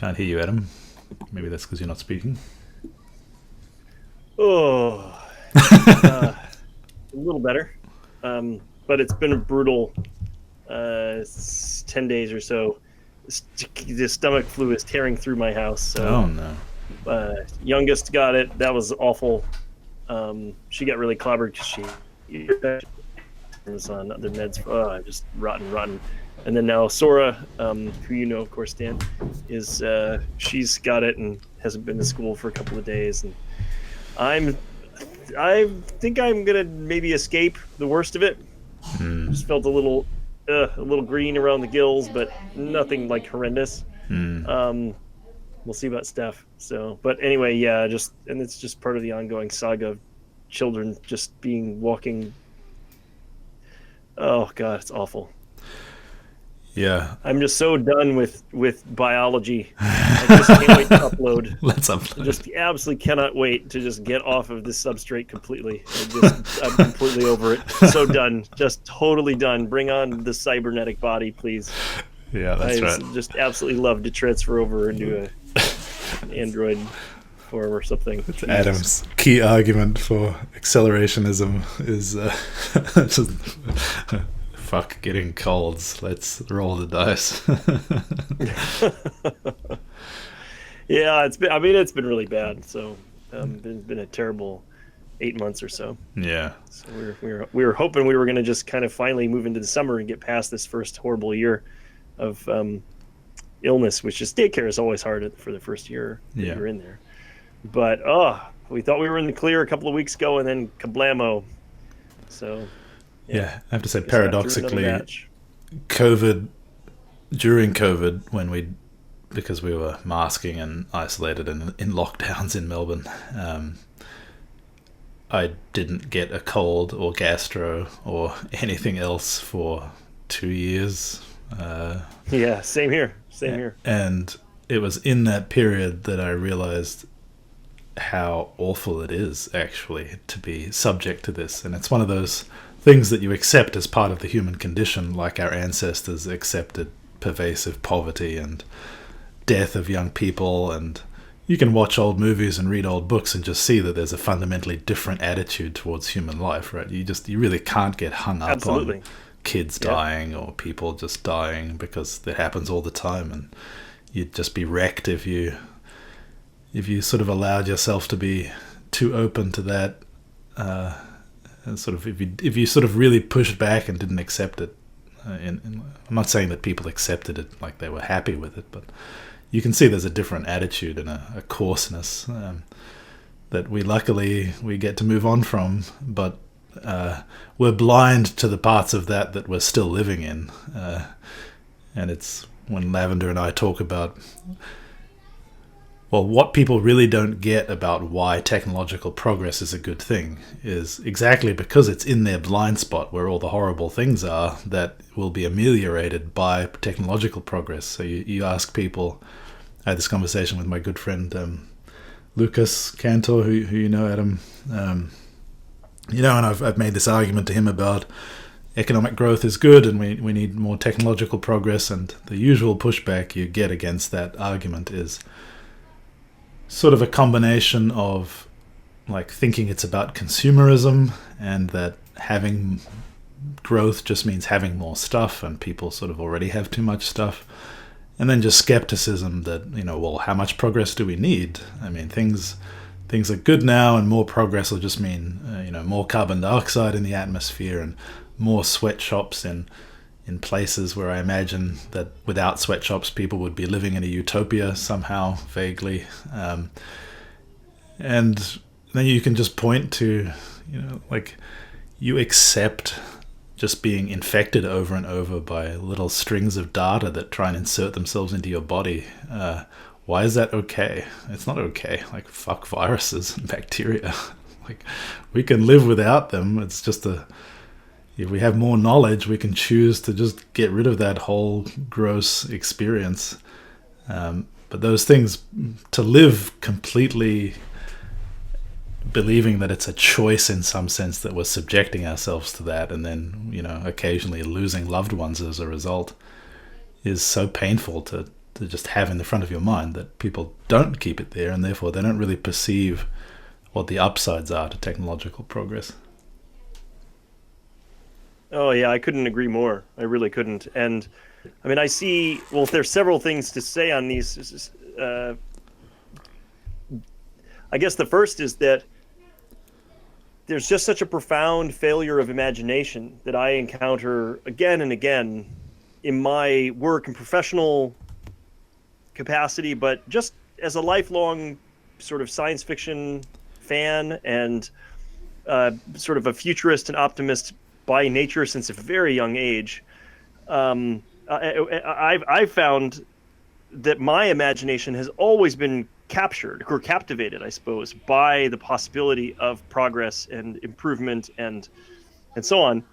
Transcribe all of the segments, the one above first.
Can't hear you, Adam. Maybe that's because you're not speaking. Oh, a little better. But it's been a brutal 10 days or so. The stomach flu is tearing through my house. So, Oh no. youngest got it. That was awful. She got really clobbered because she was on other meds. Just rotten. And then now Sora, who you know, of course, Dan, is she's got it and hasn't been to school for a couple of days. And I think I'm gonna maybe escape the worst of it. Just felt a little green around the gills, but nothing like horrendous. We'll see about Steph. So, but anyway, yeah, and it's just part of the ongoing saga of children just being walking. Oh God, it's awful. Yeah. I'm just so done with biology. I just can't wait to upload. Let's I upload. just absolutely cannot wait to just get off of this substrate completely. I'm completely over it. So done. Just totally done. Bring on the cybernetic body, please. Yeah, that's I right. just absolutely love to transfer over into an Android form or something. It's Adam's key argument for accelerationism is just fuck getting colds. Let's roll the dice. Yeah, it's been really bad. So, been a terrible 8 months or so. Yeah. So we were hoping we were going to just kind of finally move into the summer and get past this first horrible year of illness, which is daycare is always hard for the first year that Yeah. you're in there. But we thought we were in the clear a couple of weeks ago, and then kablamo. So Yeah. I have to say, just got through another paradoxically, batch. during COVID, because we were masking and isolated and in lockdowns in Melbourne, I didn't get a cold or gastro or anything else for 2 years. Yeah, same here. Same here. And it was in that period that I realized how awful it is actually to be subject to this. And it's one of those things that you accept as part of the human condition, like our ancestors accepted pervasive poverty and death of young people. And you can watch old movies and read old books and just see that there's a fundamentally different attitude towards human life, right? You really can't get hung up Absolutely. on kids dying or people just dying, because that happens all the time, and you'd just be wrecked if you sort of allowed yourself to be too open to that, and sort of if you sort of really pushed back and didn't accept it. I'm not saying that people accepted it like they were happy with it, but you can see there's a different attitude and a coarseness that we luckily get to move on from, but we're blind to the parts of that we're still living in. And it's when Lavender and I talk about, well, what people really don't get about why technological progress is a good thing is exactly because it's in their blind spot where all the horrible things are that will be ameliorated by technological progress. So you ask people, I had this conversation with my good friend Lucas Cantor, who you know, Adam, and I've made this argument to him about economic growth is good and we need more technological progress, and the usual pushback you get against that argument is sort of a combination of like thinking it's about consumerism and that having growth just means having more stuff and people sort of already have too much stuff, and then just skepticism that, well, how much progress do we need? I mean, things are good now, and more progress will just mean more carbon dioxide in the atmosphere and more sweatshops in places where I imagine that without sweatshops people would be living in a utopia somehow, vaguely. And then you can just point to, like, you accept just being infected over and over by little strings of data that try and insert themselves into your body. Why is that okay? It's not okay. Like, fuck viruses and bacteria. Like, we can live without them. It's just if we have more knowledge, we can choose to just get rid of that whole gross experience. But those things, to live completely believing that it's a choice in some sense that we're subjecting ourselves to that, and then, occasionally losing loved ones as a result, is so painful to to just have in the front of your mind that people don't keep it there, and therefore they don't really perceive what the upsides are to technological progress. Oh yeah, I couldn't agree more. I really couldn't. And I mean, I see. Well, there's several things to say on these. I guess the first is that there's just such a profound failure of imagination that I encounter again and again in my work and professional capacity, but just as a lifelong sort of science fiction fan and sort of a futurist and optimist by nature since a very young age. I've found that my imagination has always been captured or captivated, I suppose, by the possibility of progress and improvement and so on.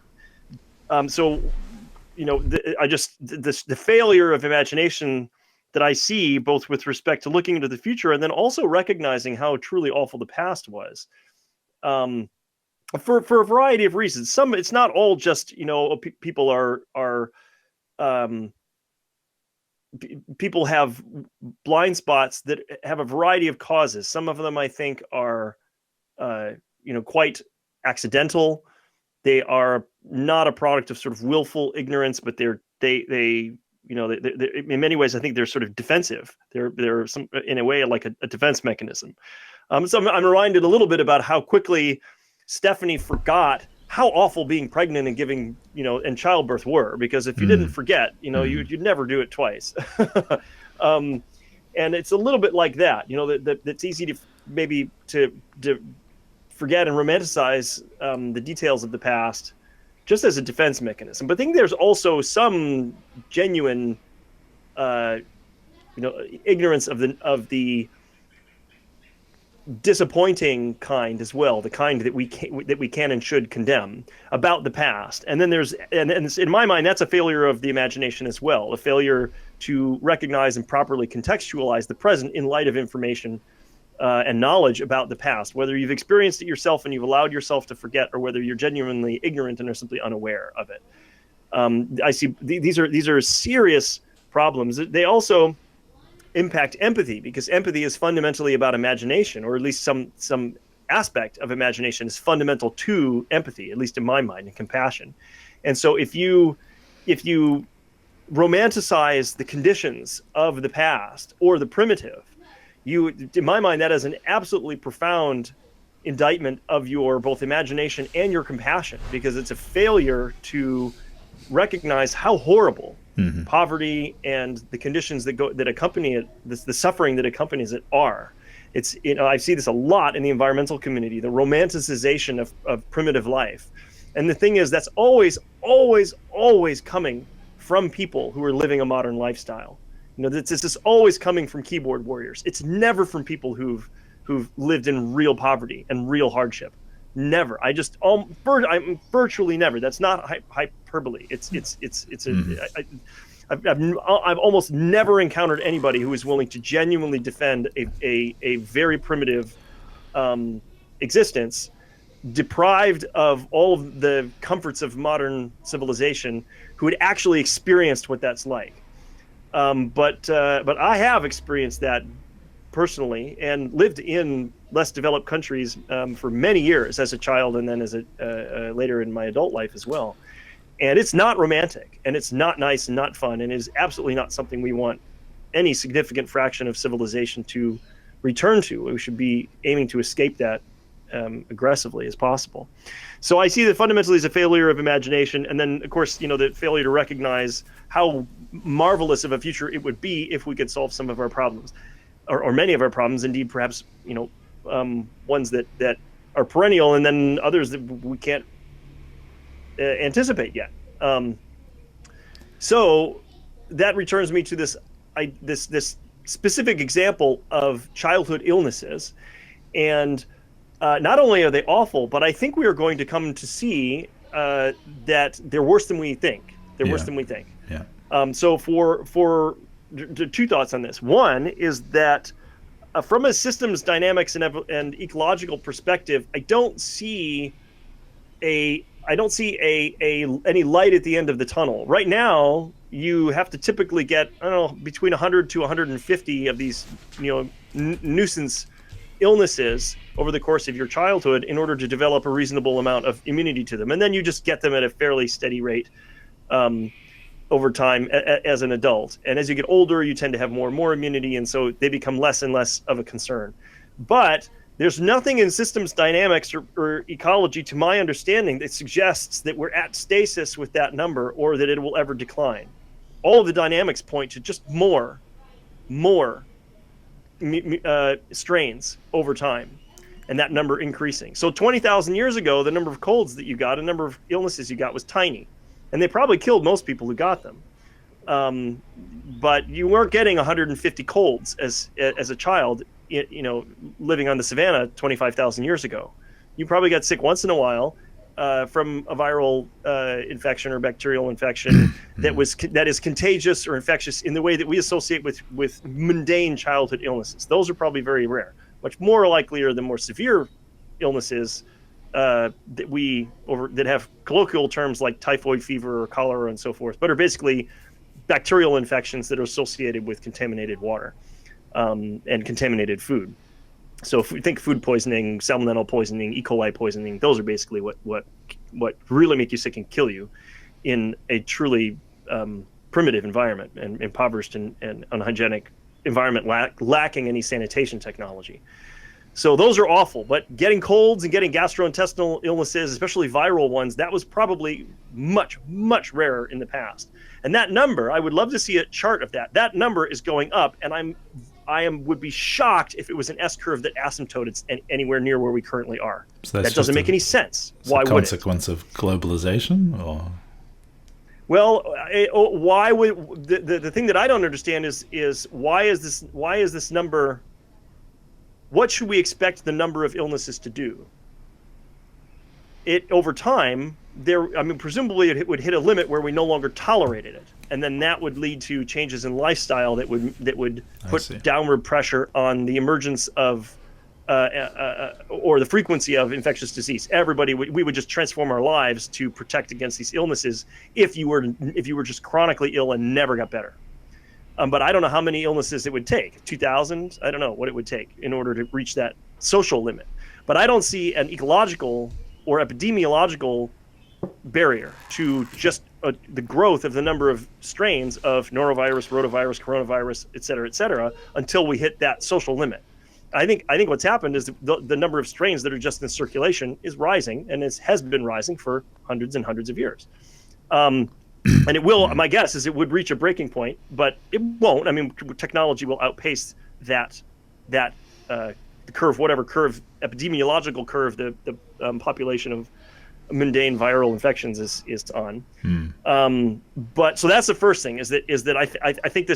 So, you know, the failure of imagination that I see, both with respect to looking into the future and then also recognizing how truly awful the past was, for a variety of reasons. Some, it's not all just, you know, people are people have blind spots that have a variety of causes. Some of them I think are, you know, quite accidental. They are not a product of sort of willful ignorance, but they you know, they in many ways I think they're sort of defensive. They're some, in a way, like a defense mechanism. So I'm reminded a little bit about how quickly Stephanie forgot how awful being pregnant and giving, you know, and childbirth were, because if you didn't forget, you know, you'd never do it twice. And it's a little bit like that, you know, that's easy to maybe to forget and romanticize the details of the past just as a defense mechanism. But I think there's also some genuine, you know, ignorance of the disappointing kind as well, the kind that we can and should condemn about the past. And then there's, and in my mind, that's a failure of the imagination as well, a failure to recognize and properly contextualize the present in light of information and knowledge about the past, whether you've experienced it yourself and you've allowed yourself to forget, or whether you're genuinely ignorant and are simply unaware of it. I see these are serious problems. They also impact empathy, because empathy is fundamentally about imagination, or at least some aspect of imagination is fundamental to empathy, at least in my mind, and compassion. And so if you romanticize the conditions of the past or the primitive, in my mind, that is an absolutely profound indictment of your both imagination and your compassion, because it's a failure to recognize how horrible poverty and the conditions that accompany it, the suffering that accompanies it are. It's, you know, I see this a lot in the environmental community, the romanticization of primitive life. And the thing is, that's always coming from people who are living a modern lifestyle. You know, this is always coming from keyboard warriors. It's never from people who've lived in real poverty and real hardship. Never. I'm virtually never. That's not hyperbole. I've almost never encountered anybody who is willing to genuinely defend a very primitive existence, deprived of all of the comforts of modern civilization, who had actually experienced what that's like. But I have experienced that personally and lived in less developed countries for many years as a child, and then as later in my adult life as well. And it's not romantic, and it's not nice and not fun, and it is absolutely not something we want any significant fraction of civilization to return to. We should be aiming to escape that aggressively as possible. So I see that fundamentally as a failure of imagination, and then of course, you know, the failure to recognize how marvelous of a future it would be if we could solve some of our problems, or many of our problems, indeed perhaps, you know, ones that are perennial, and then others that we can't anticipate yet. So that returns me to this specific example of childhood illnesses. And not only are they awful, but I think we are going to come to see that they're worse than we think. They're worse than we think. Yeah. So for two thoughts on this. One is that from a systems dynamics and ecological perspective, I don't see any light at the end of the tunnel. Right now, you have to typically get, I don't know, between 100 to 150 of these, nuisance illnesses over the course of your childhood in order to develop a reasonable amount of immunity to them. And then you just get them at a fairly steady rate over time as an adult. And as you get older, you tend to have more and more immunity, and so they become less and less of a concern. But there's nothing in systems dynamics or ecology, to my understanding, that suggests that we're at stasis with that number or that it will ever decline. All of the dynamics point to just more strains over time, and that number increasing. So 20,000 years ago, the number of colds that you got, a number of illnesses you got, was tiny, and they probably killed most people who got them. But you weren't getting 150 colds as a child, living on the savannah 25,000 years ago. You probably got sick once in a while from a viral infection or bacterial infection that is contagious or infectious in the way that we associate with mundane childhood illnesses. Those are probably very rare. Much more likely are the more severe illnesses that have colloquial terms like typhoid fever or cholera and so forth, but are basically bacterial infections that are associated with contaminated water and contaminated food. So if we think food poisoning, salmonella poisoning, E. coli poisoning, those are basically what really make you sick and kill you in a truly primitive environment, and impoverished and unhygienic environment lacking any sanitation technology. So those are awful. But getting colds and getting gastrointestinal illnesses, especially viral ones, that was probably much, much rarer in the past. And that number, I would love to see a chart of that. That number is going up, and would be shocked if it was an S curve that asymptoted anywhere near where we currently are. So that doesn't make any sense. Why would it? Consequence of globalization, or? Well, why would the thing that I don't understand is why is this number? What should we expect the number of illnesses to do? It over time, presumably it would hit a limit where we no longer tolerated it, and then that would lead to changes in lifestyle that would put downward pressure on the emergence of or the frequency of infectious disease. We would just transform our lives to protect against these illnesses if you were just chronically ill and never got better. But I don't know how many illnesses it would take. 2,000? I don't know what it would take in order to reach that social limit. But I don't see an ecological or epidemiological barrier to just the growth of the number of strains of norovirus, rotavirus, coronavirus, et cetera, until we hit that social limit. I think what's happened is the number of strains that are just in circulation is rising, and has been rising for hundreds and hundreds of years. And it will, my guess is it would reach a breaking point, but it won't. I mean, technology will outpace that the curve, whatever curve, epidemiological curve the population of mundane viral infections is on. But so that's the first thing, is that I think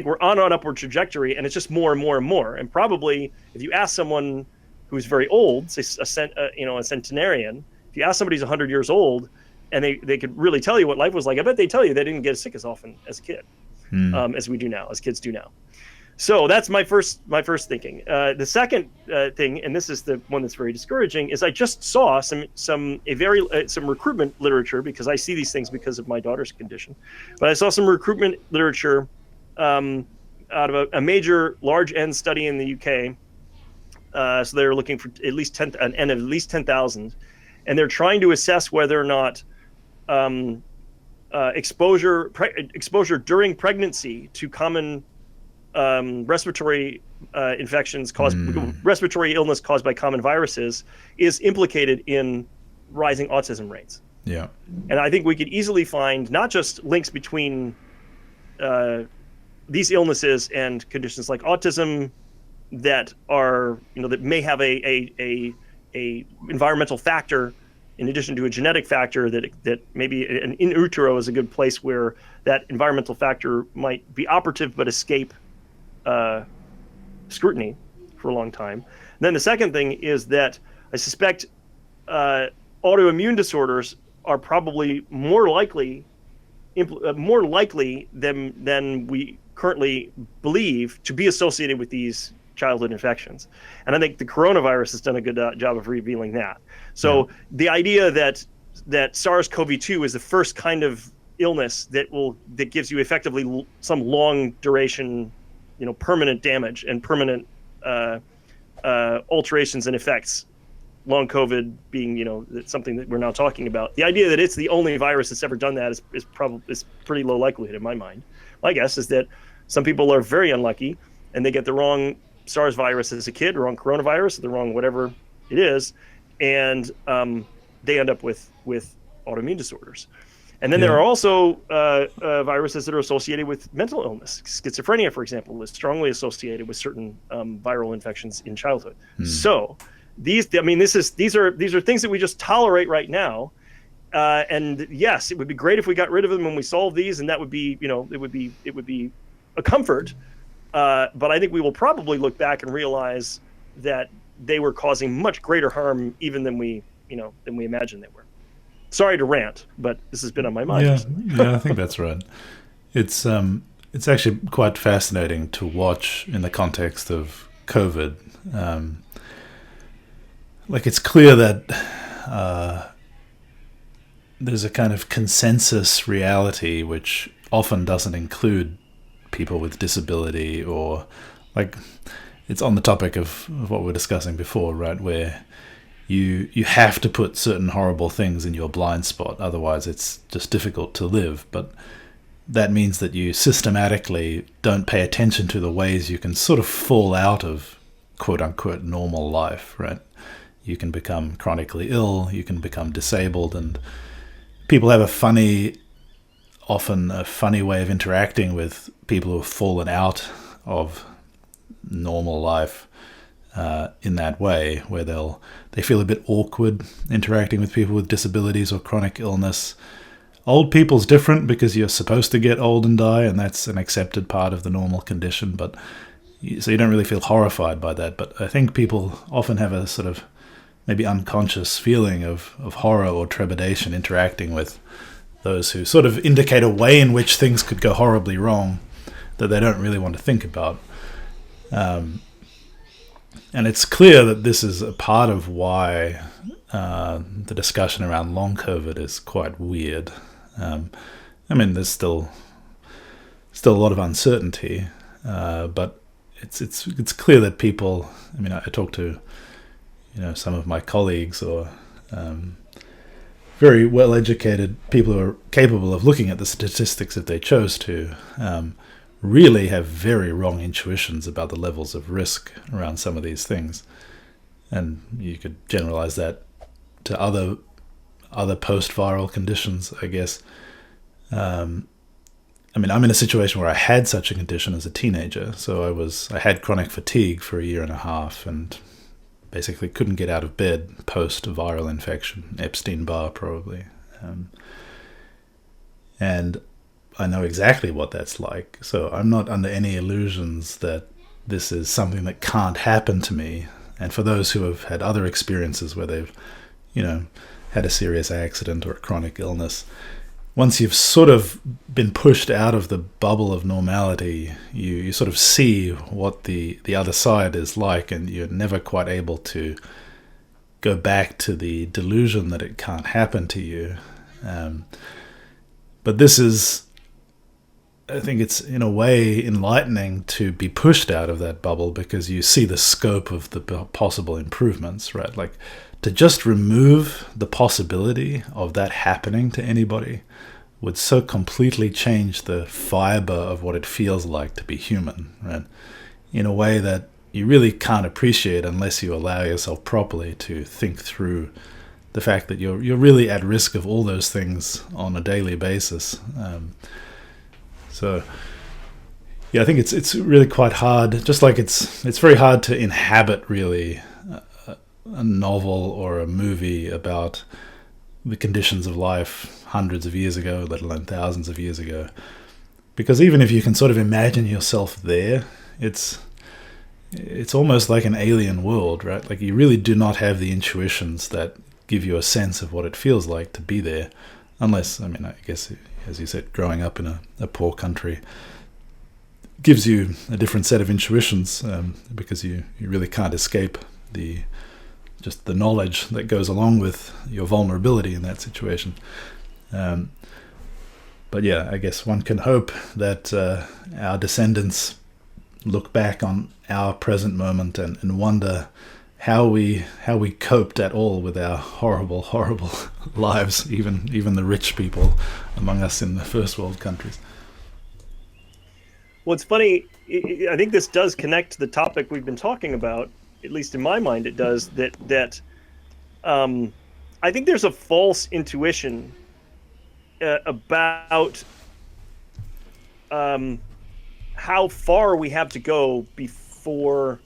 we're on an upward trajectory, and it's just more and more and more. And probably if you ask someone who's very old, say a centenarian, if you ask somebody who's 100 years old, and they could really tell you what life was like, I bet they tell you they didn't get sick as often as a kid, as we do now, as kids do now. So that's my first thinking. The second thing, and this is the one that's very discouraging, is I just saw some recruitment literature, because I see these things because of my daughter's condition. But I saw some recruitment literature out of a major large N study in the UK. So they're looking for an N of at least 10,000, and they're trying to assess whether or not exposure during pregnancy to common respiratory infections respiratory illness caused by common viruses is implicated in rising autism rates. Yeah. And I think we could easily find not just links between these illnesses and conditions like autism that may have a environmental factor in addition to a genetic factor, that maybe an in utero is a good place where that environmental factor might be operative but escape scrutiny for a long time. And then the second thing is that I suspect autoimmune disorders are probably more likely than we currently believe to be associated with these childhood infections. And I think the coronavirus has done a good job of revealing that. So the idea that SARS-CoV-2 is the first kind of illness that gives you effectively some long duration, permanent damage and permanent alterations and effects. Long COVID being, something that we're now talking about. The idea that it's the only virus that's ever done that is pretty low likelihood in my mind. My guess is that some people are very unlucky and they get the wrong SARS virus as a kid, the wrong coronavirus, the wrong whatever it is, and they end up with autoimmune disorders. And then there are also viruses that are associated with mental illness. Schizophrenia, for example, is strongly associated with certain viral infections in childhood. So these are things that we just tolerate right now. And yes, it would be great if we got rid of them when we solve these, and that would be, it would be a comfort. But I think we will probably look back and realize that they were causing much greater harm even than we imagined they were. Sorry to rant, but this has been on my mind. Yeah, I think that's right. It's actually quite fascinating to watch in the context of COVID. It's clear that there's a kind of consensus reality which often doesn't include people with disability, or it's on the topic of what we were discussing before, right, where you have to put certain horrible things in your blind spot, otherwise it's just difficult to live. But that means that you systematically don't pay attention to the ways you can sort of fall out of quote-unquote normal life, right? You can become chronically ill, you can become disabled, and people have often a funny way of interacting with people who have fallen out of normal life in that way, where they feel a bit awkward interacting with people with disabilities or chronic illness. Old people's different because you're supposed to get old and die, and that's an accepted part of the normal condition, so you don't really feel horrified by that. But I think people often have a sort of maybe unconscious feeling of horror or trepidation interacting with those who sort of indicate a way in which things could go horribly wrong that they don't really want to think about. And it's clear that this is a part of why the discussion around long COVID is quite weird. There's still a lot of uncertainty, but it's clear that people. I talk to some of my colleagues or very well-educated people who are capable of looking at the statistics if they chose to. Really have very wrong intuitions about the levels of risk around some of these things, and you could generalize that to other post-viral conditions, I guess. I'm in a situation where I had such a condition as a teenager, so I had chronic fatigue for 1.5 years, and basically couldn't get out of bed post-viral infection, Epstein-Barr probably, and I know exactly what that's like, so I'm not under any illusions that this is something that can't happen to me. And for those who have had other experiences where they've, had a serious accident or a chronic illness, once you've sort of been pushed out of the bubble of normality, you sort of see what the other side is like, and you're never quite able to go back to the delusion that it can't happen to you. But this is, I think it's in a way enlightening to be pushed out of that bubble, because you see the scope of the possible improvements, right? To just remove the possibility of that happening to anybody would so completely change the fiber of what it feels like to be human, right? In a way that you really can't appreciate unless you allow yourself properly to think through the fact that you're really at risk of all those things on a daily basis. So, yeah, I think it's really quite hard. Just like it's very hard to inhabit really a novel or a movie about the conditions of life hundreds of years ago, let alone thousands of years ago. Because even if you can sort of imagine yourself there, it's almost like an alien world, right? You really do not have the intuitions that give you a sense of what it feels like to be there, unless, I guess, as you said, growing up in a poor country gives you a different set of intuitions, because you really can't escape the knowledge that goes along with your vulnerability in that situation. But yeah, I guess one can hope that our descendants look back on our present moment and wonder how we coped at all with our horrible lives, even the rich people among us in the first world countries. Well, it's funny. I think this does connect to the topic we've been talking about. At least in my mind, it does. That I think there's a false intuition about how far we have to go before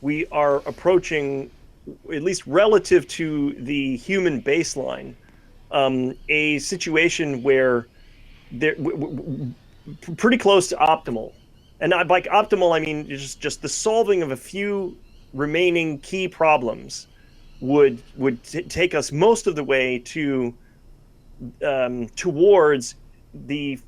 we are approaching, at least relative to the human baseline, a situation where they're pretty close to optimal. And by optimal, I mean just the solving of a few remaining key problems would take us most of the way to towards the,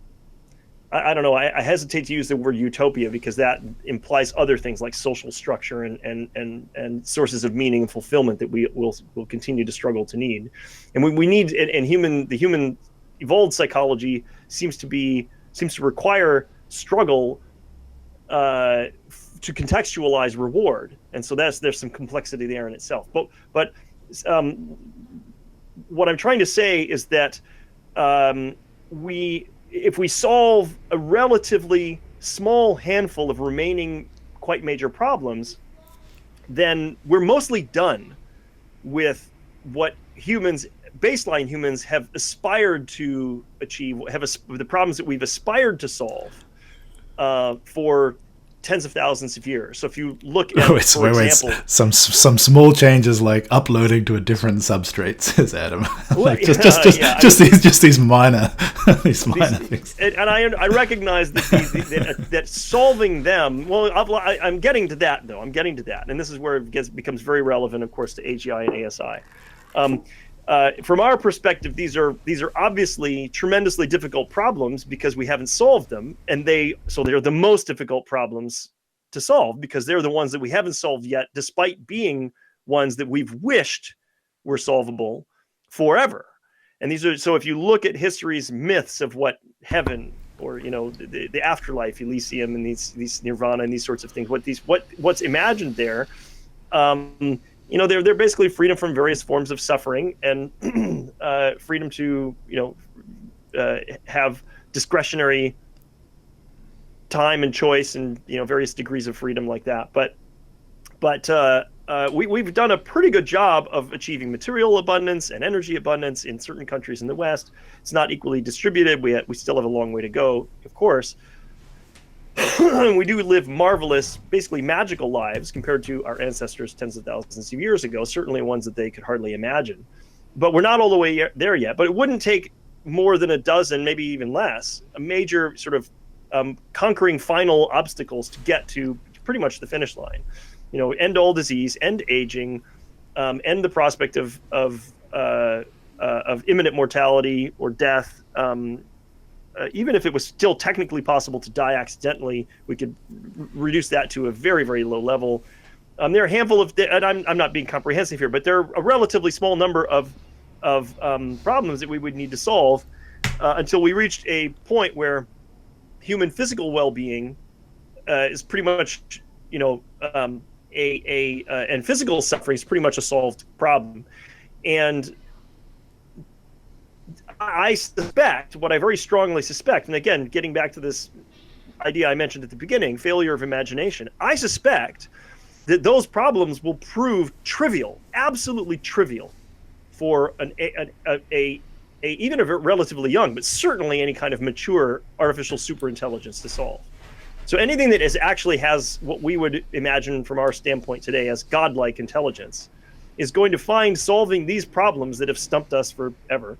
I don't know, I hesitate to use the word utopia because that implies other things like social structure and sources of meaning and fulfillment that we will continue to struggle to need. And we need, and the human evolved psychology seems to require struggle to contextualize reward. And so there's some complexity there in itself. But what I'm trying to say is that if we solve a relatively small handful of remaining quite major problems, then we're mostly done with what baseline humans have aspired to achieve, the problems that we've aspired to solve for tens of thousands of years. So if you look at, for example, some small changes like uploading to a different substrate, says Adam. Like just these minor things. And I recognize that solving them. Well, I'm getting to that though. I'm getting to that, and this is where it becomes very relevant, of course, to AGI and ASI. From our perspective, these are obviously tremendously difficult problems because we haven't solved them, and they're the most difficult problems to solve because they're the ones that we haven't solved yet, despite being ones that we've wished were solvable forever. And so if you look at history's myths of what heaven or the afterlife, Elysium, and these nirvana and these sorts of things, what's imagined there. They're basically freedom from various forms of suffering and freedom to, have discretionary time and choice and, various degrees of freedom like that. But we've done a pretty good job of achieving material abundance and energy abundance in certain countries in the West. It's not equally distributed. We still have a long way to go, of course. We do live marvelous, basically magical lives compared to our ancestors tens of thousands of years ago, certainly ones that they could hardly imagine. But we're not all the way there yet. But it wouldn't take more than a dozen, maybe even less, a major sort of conquering final obstacles to get to pretty much the finish line. End all disease, end aging, end the prospect of imminent mortality or death. Even if it was still technically possible to die accidentally, we could reduce that to a very, very low level. There are a handful of, and I'm not being comprehensive here, but there are a relatively small number of problems that we would need to solve until we reached a point where human physical well-being is pretty much, and physical suffering is pretty much a solved problem. And I suspect, what I very strongly suspect, and again, getting back to this idea I mentioned at the beginning, failure of imagination, I suspect that those problems will prove trivial, absolutely trivial, for even a relatively young, but certainly any kind of mature artificial superintelligence to solve. So anything that actually has what we would imagine from our standpoint today as godlike intelligence is going to find solving these problems that have stumped us forever.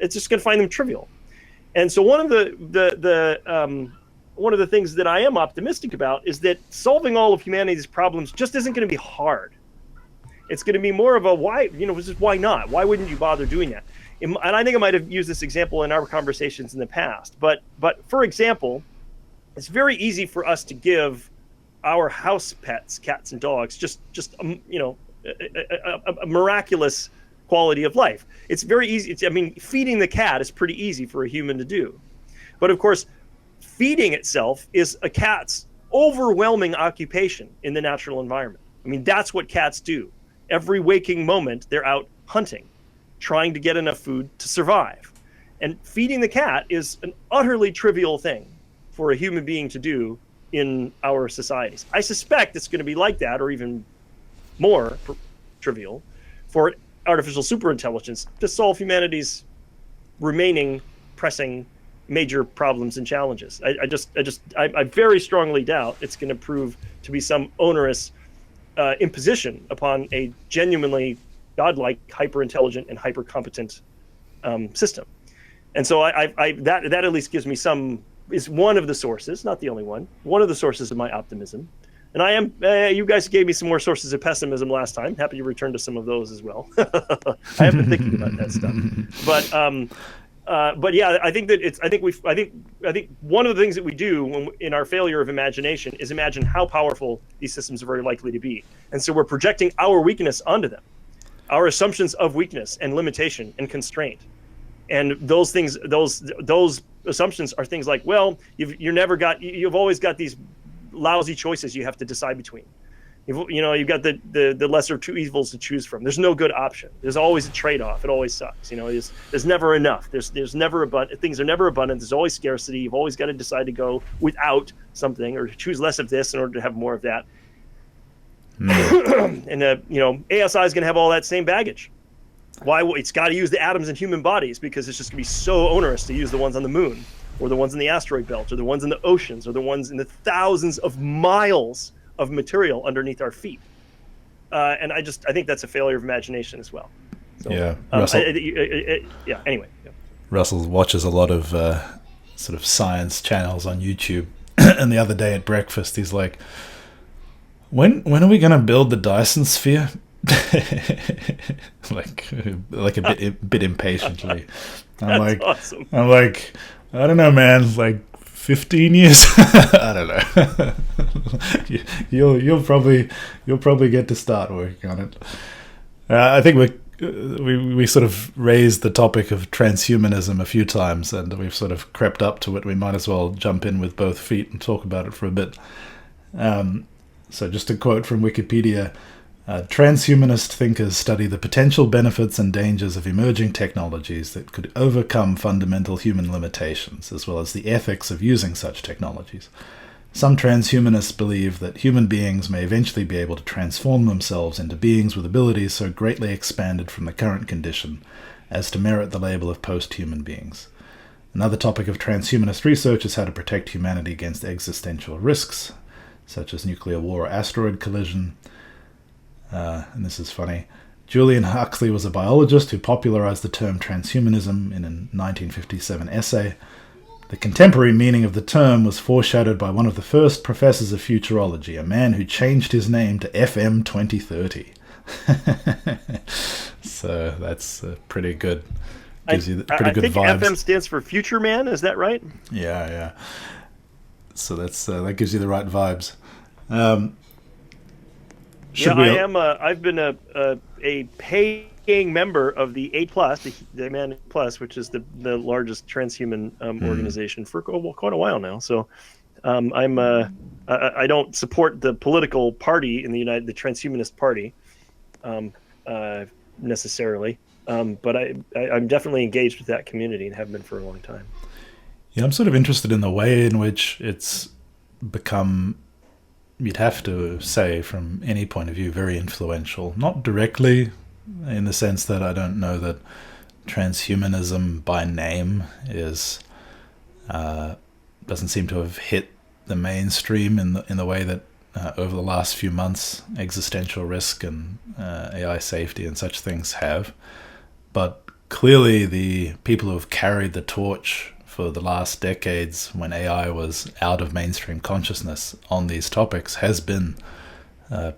It's just going to find them trivial. And so one of the things that I am optimistic about is that solving all of humanity's problems just isn't going to be hard. It's going to be more of a why, just why not? Why wouldn't you bother doing that? And I think I might have used this example in our conversations in the past. But for example, it's very easy for us to give our house pets, cats and dogs, just a miraculous quality of life. It's very easy. Feeding the cat is pretty easy for a human to do. But of course, feeding itself is a cat's overwhelming occupation in the natural environment. I mean, that's what cats do. Every waking moment, they're out hunting, trying to get enough food to survive. And feeding the cat is an utterly trivial thing for a human being to do in our societies. I suspect it's going to be like that, or even more trivial, for artificial superintelligence to solve humanity's remaining pressing major problems and challenges. I very strongly doubt it's going to prove to be some onerous imposition upon a genuinely godlike, hyper intelligent, and hyper competent system. And so that at least gives me is one of the sources, not the only one of the sources of my optimism. And I am, you guys gave me some more sources of pessimism last time. Happy to return to some of those as well. I have been thinking about that stuff. But yeah, I think that I think one of the things that we do in our failure of imagination is imagine how powerful these systems are very likely to be. And so we're projecting our weakness onto them, our assumptions of weakness and limitation and constraint. And those things, those assumptions are things like, well, you've always got these lousy choices you have to decide between. You've got the lesser of two evils to choose from. There's no good option. There's always a trade-off. It always sucks. There's never enough. There's never abundant. Things are never abundant. There's always scarcity. You've always got to decide to go without something or choose less of this in order to have more of that. And ASI is going to have all that same baggage. Why? It's got to use the atoms in human bodies because it's just going to be so onerous to use the ones on the moon, or the ones in the asteroid belt, or the ones in the oceans, or the ones in the thousands of miles of material underneath our feet. And I think that's a failure of imagination as well. So, yeah. Russell, anyway. Yeah. Russell watches a lot of sort of science channels on YouTube. And the other day at breakfast, he's like, when are we going to build the Dyson sphere? like a bit impatiently. Awesome. I'm like, I don't know, man. Like 15 years. I don't know. you'll probably get to start working on it. I think we sort of raised the topic of transhumanism a few times, and we've sort of crept up to it. We might as well jump in with both feet and talk about it for a bit. So just a quote from Wikipedia. Transhumanist thinkers study the potential benefits and dangers of emerging technologies that could overcome fundamental human limitations, as well as the ethics of using such technologies. Some transhumanists believe that human beings may eventually be able to transform themselves into beings with abilities so greatly expanded from the current condition as to merit the label of post-human beings. Another topic of transhumanist research is how to protect humanity against existential risks, such as nuclear war or asteroid collision. And this is funny. Julian Huxley was a biologist who popularized the term transhumanism in a 1957 essay. The contemporary meaning of the term was foreshadowed by one of the first professors of futurology, a man who changed his name to FM 2030. So that's pretty good. Gives you pretty good vibes. I think FM stands for Future Man. Is that right? Yeah. So that gives you the right vibes. I've been a paying member of the A+, the Man Plus, which is the largest transhuman organization for quite a while now. So I don't support the political party in the Transhumanist Party necessarily, but I'm definitely engaged with that community and have been for a long time. Yeah, I'm sort of interested in the way in which it's become, you'd have to say from any point of view, very influential. Not directly in the sense that I don't know that transhumanism by name is doesn't seem to have hit the mainstream in the way that over the last few months existential risk and AI safety and such things have. But clearly the people who have carried the torch for the last decades when AI was out of mainstream consciousness on these topics has been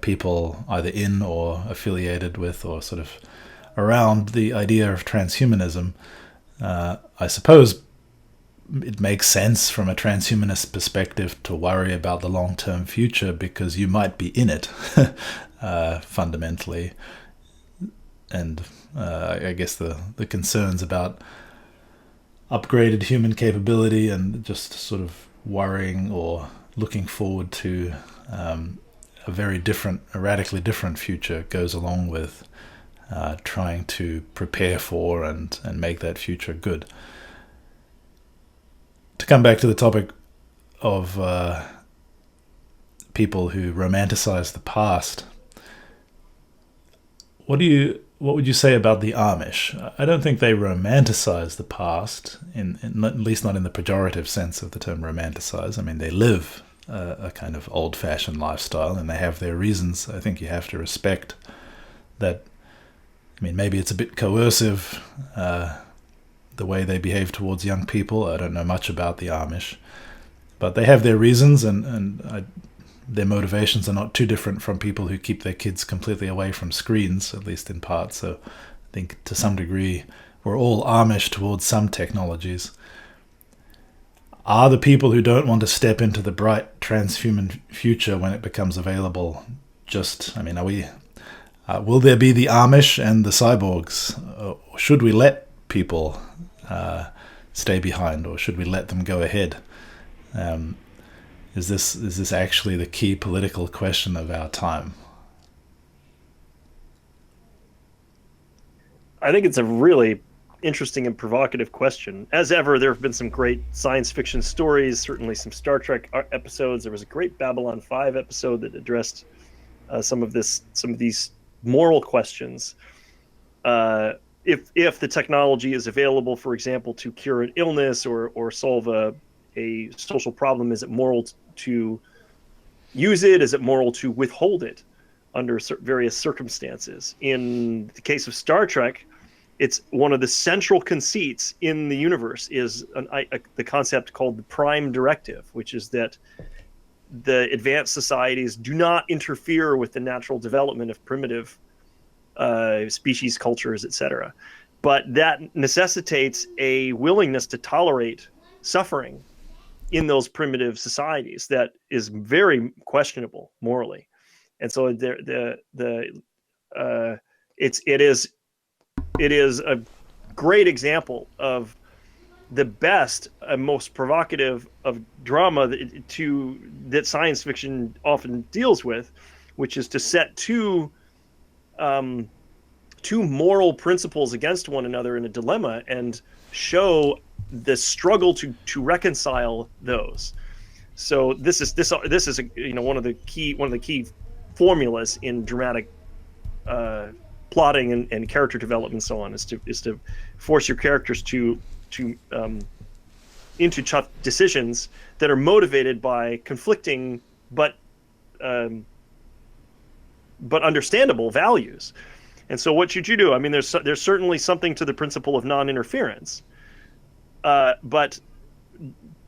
people either in or affiliated with or sort of around the idea of transhumanism. I suppose it makes sense from a transhumanist perspective to worry about the long-term future because you might be in it fundamentally. And I guess the concerns about upgraded human capability and just sort of worrying or looking forward to a very different, a radically different future goes along with trying to prepare for and make that future good. To come back to the topic of people who romanticize the past, what would you say about the Amish? I don't think they romanticize the past, at least not in the pejorative sense of the term romanticize. I mean, they live a kind of old-fashioned lifestyle, and they have their reasons. I think you have to respect that. I mean, maybe it's a bit coercive, the way they behave towards young people. I don't know much about the Amish, but they have their reasons, and their motivations are not too different from people who keep their kids completely away from screens, at least in part. So I think to some degree we're all Amish towards some technologies. Are the people who don't want to step into the bright transhuman future when it becomes available just, I mean, are we... will there be the Amish and the cyborgs? Or should we let people stay behind, or should we let them go ahead? Is this actually the key political question of our time? I think it's a really interesting and provocative question. As ever, there have been some great science fiction stories, certainly some Star Trek episodes. There was a great Babylon 5 episode that addressed some of these moral questions. If the technology is available, for example, to cure an illness or solve a social problem, is it moral to use it? Is it moral to withhold it under various circumstances? In the case of Star Trek, it's one of the central conceits in the universe is the concept called the Prime Directive, which is that the advanced societies do not interfere with the natural development of primitive species, cultures, etc. But that necessitates a willingness to tolerate suffering in those primitive societies that is very questionable morally. And so it is a great example of the best and most provocative of drama that science fiction often deals with, which is to set two moral principles against one another in a dilemma and show the struggle to reconcile those. So this is one of the key formulas in dramatic plotting and character development and so on, is to force your characters into tough decisions that are motivated by conflicting but understandable values. And so what should you do? I mean, there's certainly something to the principle of non-interference, but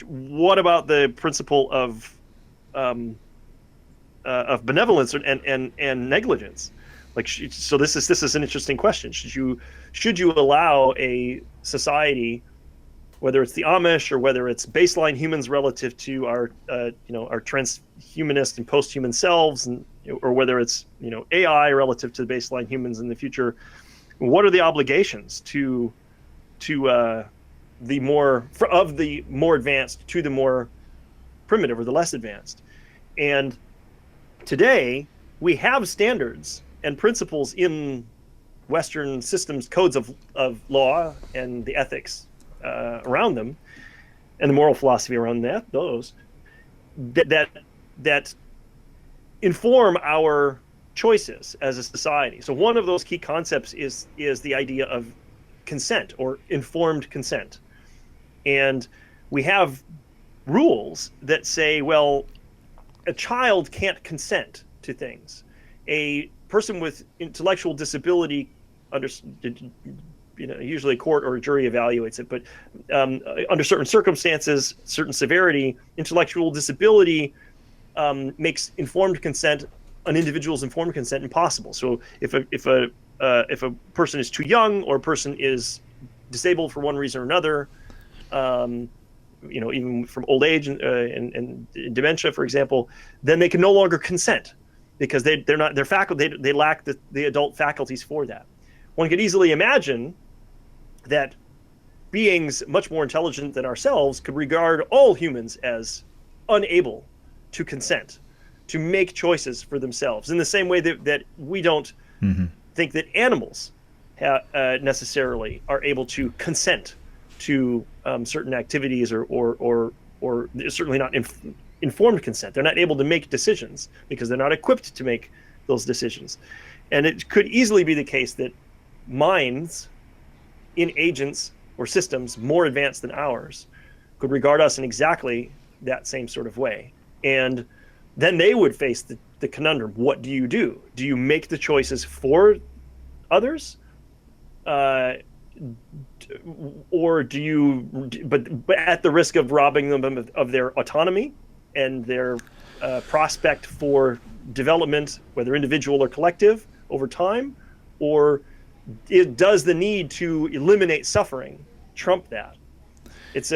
what about the principle of benevolence and negligence? So this is an interesting question. Should you allow a society, whether it's the Amish or whether it's baseline humans relative to our transhumanist and post-human selves, or whether it's AI relative to the baseline humans in the future, what are the obligations to the more advanced to the more primitive or the less advanced? And today we have standards and principles in Western systems, codes of law and the ethics around them, and the moral philosophy around those that inform our choices as a society. So one of those key concepts is the idea of consent or informed consent. And we have rules that say, well, a child can't consent to things. A person with intellectual disability, usually a court or a jury evaluates it, but under certain circumstances, certain severity, intellectual disability makes informed consent, an individual's informed consent, impossible. So if a person is too young, or a person is disabled for one reason or another, even from old age and dementia, for example, then they can no longer consent because they lack the adult faculties for that. One could easily imagine that beings much more intelligent than ourselves could regard all humans as unable to consent, to make choices for themselves, in the same way that we don't think that animals necessarily are able to consent to certain activities, or certainly not informed consent. They're not able to make decisions because they're not equipped to make those decisions. And it could easily be the case that minds in agents or systems more advanced than ours could regard us in exactly that same sort of way. And then they would face the conundrum. What do you do? Do you make the choices for others? Or do you, but at the risk of robbing them of their autonomy and their prospect for development, whether individual or collective, over time? Or does the need to eliminate suffering trump that? It's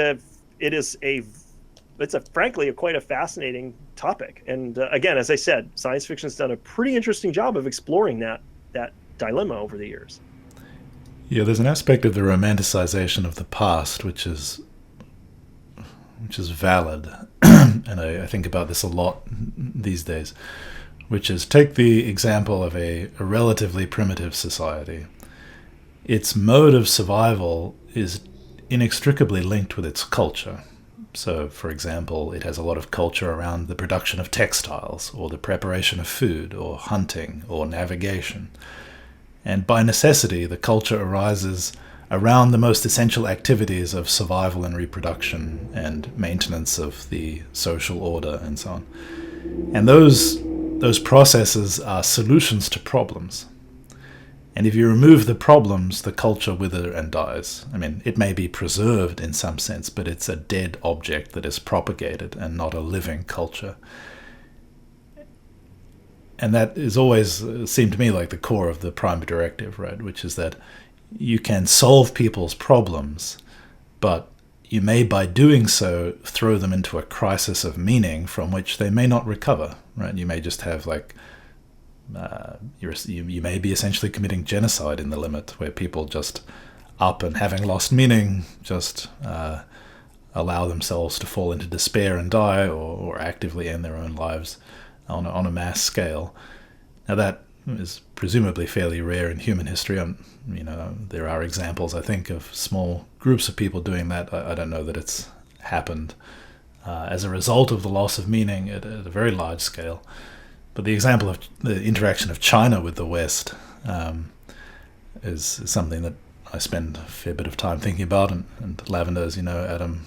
frankly quite a fascinating topic. And again, as I said, science fiction's done a pretty interesting job of exploring that dilemma over the years. Yeah, there's an aspect of the romanticization of the past which is valid, and I think about this a lot these days, which is, take the example of a relatively primitive society. Its mode of survival is inextricably linked with its culture. So, for example, it has a lot of culture around the production of textiles, or the preparation of food, or hunting, or navigation. And by necessity, the culture arises around the most essential activities of survival and reproduction and maintenance of the social order and so on. And those processes are solutions to problems. And if you remove the problems, the culture withers and dies. I mean, it may be preserved in some sense, but it's a dead object that is propagated and not a living culture. And that is always seemed to me like the core of the Prime Directive, right? Which is that you can solve people's problems, but you may, by doing so, throw them into a crisis of meaning from which they may not recover, right? You may just have you may be essentially committing genocide in the limit, where people just up and having lost meaning just allow themselves to fall into despair and die, or actively end their own lives on a mass scale. Now that is presumably fairly rare in human history. There are examples, I think, of small groups of people doing that. I don't know that it's happened as a result of the loss of meaning at a very large scale. But the example of the interaction of China with the West is something that I spend a fair bit of time thinking about. And Lavender, as you know, Adam,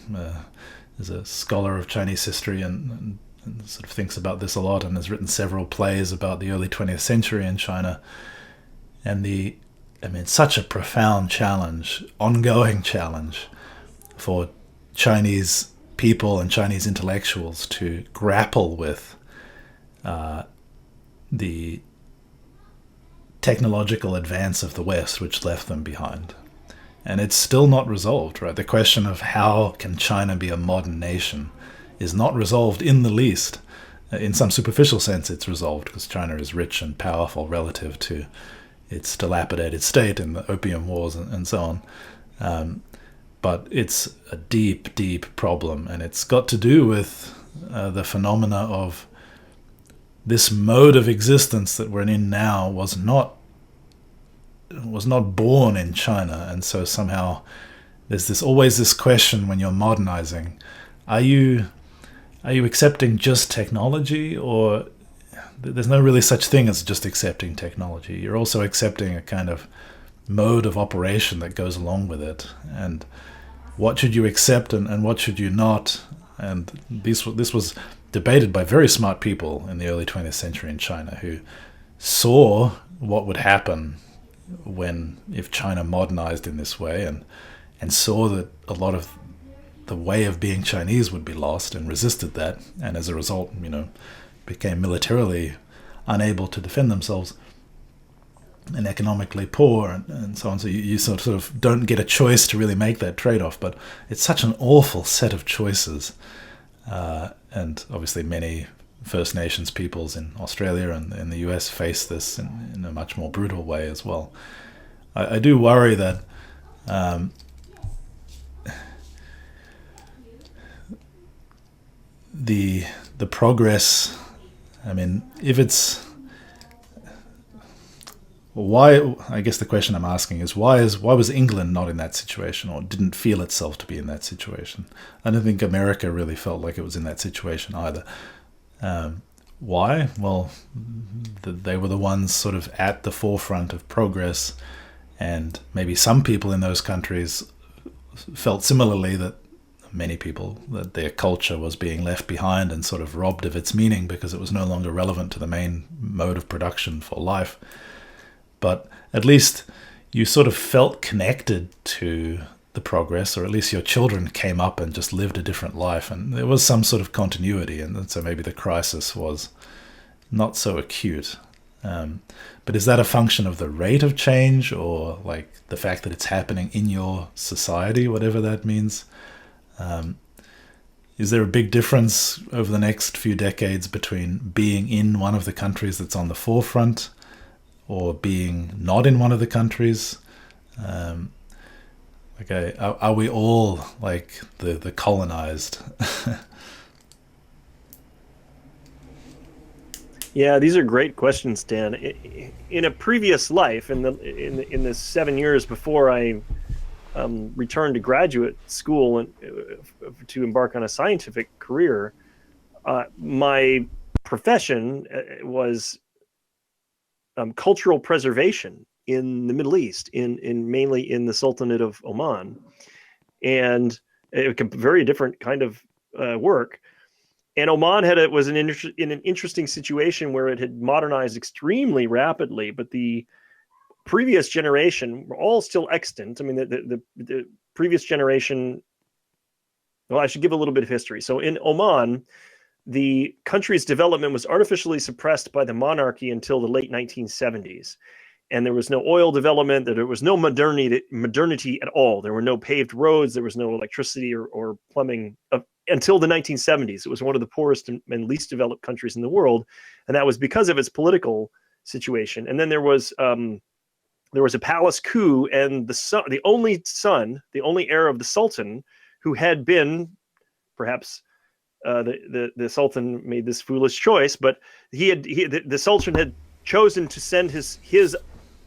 is a scholar of Chinese history and sort of thinks about this a lot, and has written several plays about the early 20th century in China. And such a profound challenge, ongoing challenge for Chinese people and Chinese intellectuals to grapple with the technological advance of the West, which left them behind. And it's still not resolved, right? The question of how can China be a modern nation is not resolved in the least. In some superficial sense, it's resolved because China is rich and powerful relative to its dilapidated state in the Opium Wars and so on. But it's a deep, deep problem, and it's got to do with the phenomena of this mode of existence that we're in now was not born in China, and so somehow there's always this question when you're modernizing: Are you accepting just technology, or there's no really such thing as just accepting technology? You're also accepting a kind of mode of operation that goes along with it, and what should you accept and what should you not? And this was debated by very smart people in the early 20th century in China, who saw what would happen if China modernized in this way, and saw that a lot of the way of being Chinese would be lost, and resisted that, and as a result, became militarily unable to defend themselves and economically poor and so on. So you sort of don't get a choice to really make that trade-off, but it's such an awful set of choices. And obviously many First Nations peoples in Australia and in the US face this in a much more brutal way as well. I do worry that the progress. I mean, if it's why, I guess the question I'm asking is why was England not in that situation, or didn't feel itself to be in that situation? I don't think America really felt like it was in that situation either. Why? Well, they were the ones sort of at the forefront of progress, and maybe some people in those countries felt similarly that many people, that their culture was being left behind and sort of robbed of its meaning because it was no longer relevant to the main mode of production for life. But at least you sort of felt connected to the progress, or at least your children came up and just lived a different life, and there was some sort of continuity, and so maybe the crisis was not so acute. But is that a function of the rate of change, or like the fact that it's happening in your society, whatever that means? Is there a big difference over the next few decades between being in one of the countries that's on the forefront or being not in one of the countries? Okay, are we all like the colonized? Yeah, these are great questions, Dan. In a previous life, in the 7 years before I returned to graduate school and to embark on a scientific career, my profession was cultural preservation in the Middle East, in mainly in the Sultanate of Oman, and a very different kind of work. And Oman was in an interesting situation where it had modernized extremely rapidly, but the previous generation were all still extant. I mean, the previous generation. Well, I should give a little bit of history. So in Oman, the country's development was artificially suppressed by the monarchy until the late 1970s. And there was no oil development, there was no modernity at all. There were no paved roads, there was no electricity or plumbing until the 1970s. It was one of the poorest and least developed countries in the world, and that was because of its political situation. And then there was a palace coup, and the only heir of the Sultan, who had been perhaps the Sultan made this foolish choice, but the Sultan had chosen to send his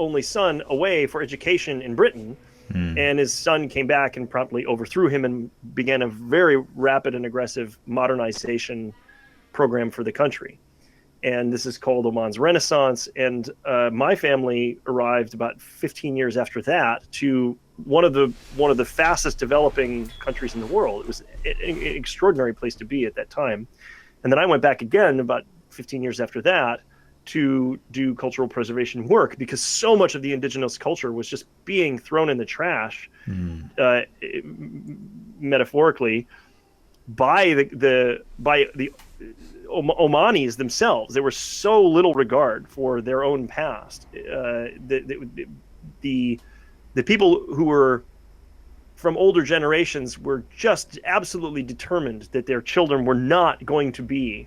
only son away for education in Britain, and his son came back and promptly overthrew him and began a very rapid and aggressive modernization program for the country. And this is called Oman's Renaissance. And my family arrived about 15 years after that to one of the fastest developing countries in the world. It was an extraordinary place to be at that time. And then I went back again about 15 years after that to do cultural preservation work, because so much of the indigenous culture was just being thrown in the trash, metaphorically, by the Omanis themselves. There was so little regard for their own past. The people who were from older generations were just absolutely determined that their children were not going to be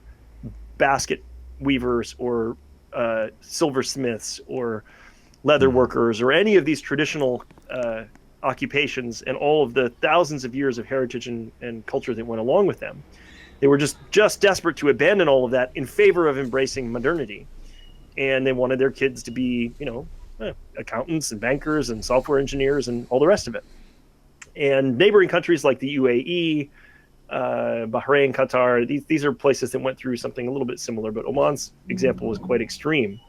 basket weavers or silversmiths or leather workers or any of these traditional occupations and all of the thousands of years of heritage and culture that went along with them. They were just desperate to abandon all of that in favor of embracing modernity. And they wanted their kids to be, accountants and bankers and software engineers and all the rest of it. And neighboring countries like the UAE, Bahrain, Qatar, these are places that went through something a little bit similar, but Oman's example was quite extreme.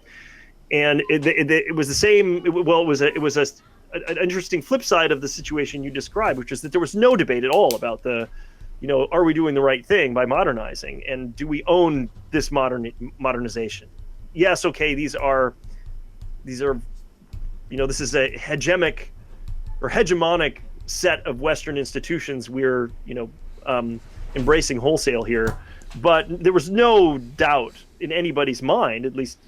And it was the same. Well, it was an interesting flip side of the situation you described, which is that there was no debate at all about are we doing the right thing by modernizing, and do we own this modernization? Yes, okay, these are this is a hegemonic set of Western institutions we're embracing wholesale here, but there was no doubt in anybody's mind, at least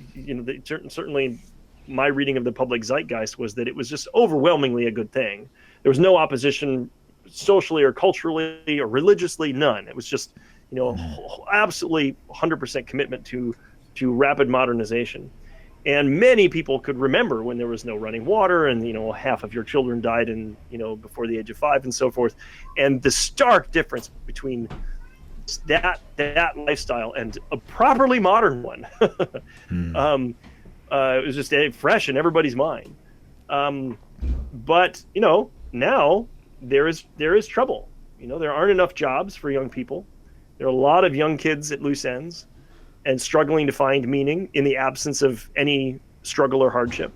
certainly my reading of the public zeitgeist was that it was just overwhelmingly a good thing. There was no opposition socially or culturally or religiously, none. It was just absolutely 100% commitment to rapid modernization. And many people could remember when there was no running water, and half of your children died before the age of 5 and so forth. And the stark difference between that lifestyle, and a properly modern one. It was just fresh in everybody's mind. But now there is trouble. There aren't enough jobs for young people. There are a lot of young kids at loose ends and struggling to find meaning in the absence of any struggle or hardship.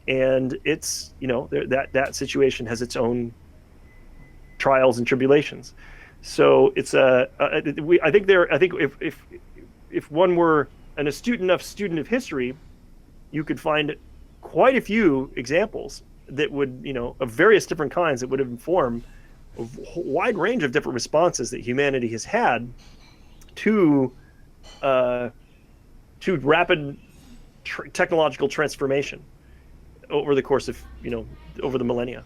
And it's that situation has its own trials and tribulations. So it's I think if one were an astute enough student of history, you could find quite a few examples that would, of various different kinds, that would inform a wide range of different responses that humanity has had to rapid technological transformation over the course of, over the millennia.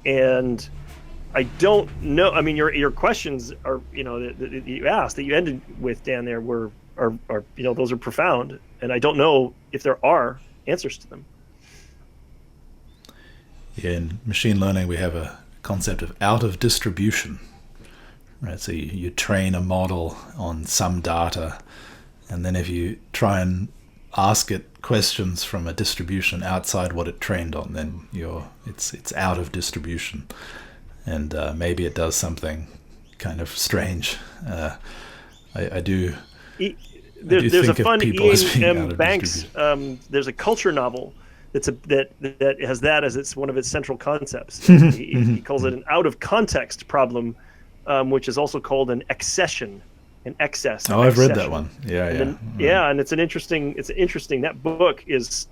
And I don't know. I mean, your questions are, that you asked, that you ended with, Dan, there are those are profound, and I don't know if there are answers to them. Yeah, in machine learning, we have a concept of out of distribution, right? So you train a model on some data, and then if you try and ask it questions from a distribution outside what it trained on, then it's out of distribution, and maybe it does something kind of strange. I do. There's a fun Ian Banks. There's a culture novel that has that as one of its central concepts. He calls it an out of context problem, which is also called an accession, an excess. Oh, I've read that one. Yeah. Yeah, and it's interesting. That book is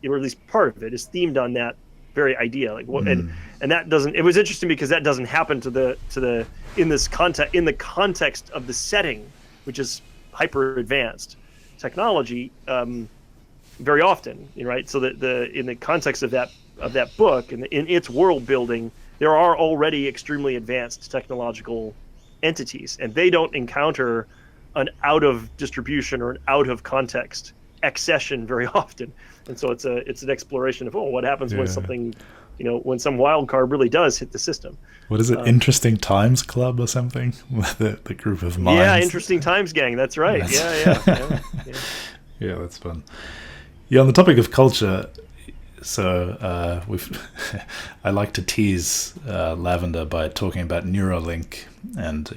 or at least part of it is themed on that very idea. Like what, and that doesn't. It was interesting because that doesn't happen in the context of the setting, which is hyper advanced technology, very often, right? So that in the context of that book and in its world building, there are already extremely advanced technological entities, and they don't encounter an out of distribution or an out of context accession very often. And so it's an exploration of what happens when something, when some wild card really does hit the system. What is it? Interesting Times Club or something? the group of minds. Yeah, Interesting Times Gang. That's right. Yeah. Yeah, that's fun. Yeah, on the topic of culture, so I like to tease Lavender by talking about Neuralink, and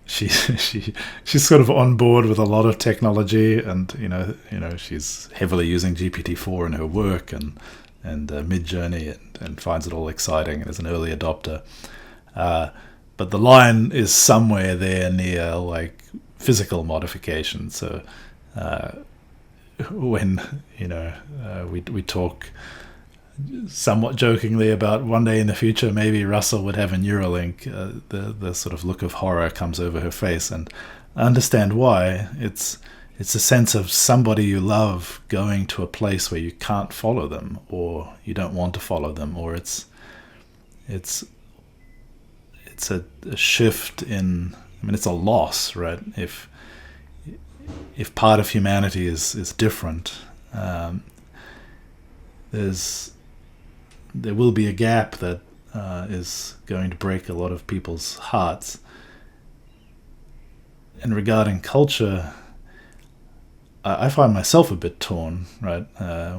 she's sort of on board with a lot of technology, and she's heavily using GPT-4 in her work and Midjourney, and finds it all exciting and is an early adopter. But the line is somewhere there near like physical modification. So when we talk somewhat jokingly about one day in the future maybe Russell would have a Neuralink, the sort of look of horror comes over her face, and I understand why. It's a sense of somebody you love going to a place where you can't follow them, or you don't want to follow them, or it's a shift in. I mean, it's a loss, right? If part of humanity is different, there will be a gap that is going to break a lot of people's hearts. And regarding culture, I find myself a bit torn, right?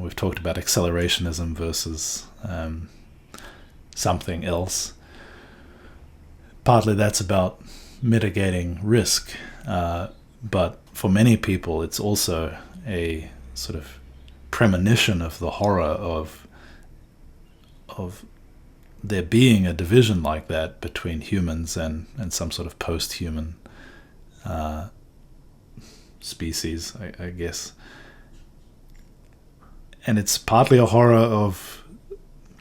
We've talked about accelerationism versus something else. Partly that's about mitigating risk, but for many people it's also a sort of premonition of the horror of there being a division like that between humans and some sort of post-human species, I guess. And it's partly a horror of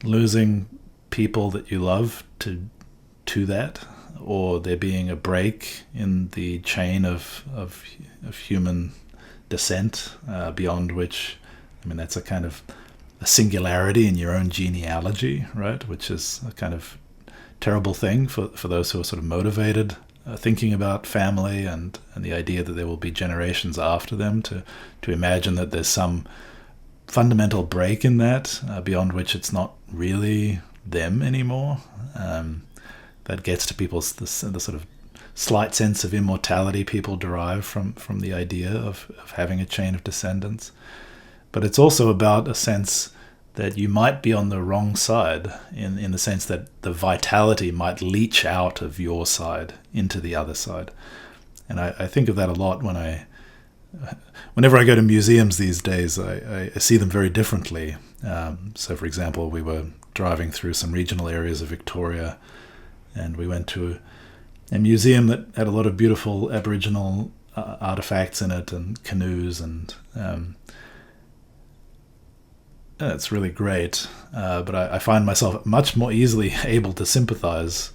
losing people that you love to that, or there being a break in the chain of human descent, beyond which, I mean, that's a kind of a singularity in your own genealogy, right? Which is a kind of terrible thing for those who are sort of motivated, thinking about family and the idea that there will be generations after them, to imagine that there's some fundamental break in that, beyond which it's not really them anymore. That gets to people's the sort of slight sense of immortality people derive from the idea of having a chain of descendants. But it's also about a sense that you might be on the wrong side, in the sense that the vitality might leach out of your side into the other side. And I think of that a lot whenever I go to museums these days. I see them very differently. So, for example, we were driving through some regional areas of Victoria, and we went to a museum that had a lot of beautiful Aboriginal artifacts in it, and canoes, and it's really great. But I find myself much more easily able to sympathize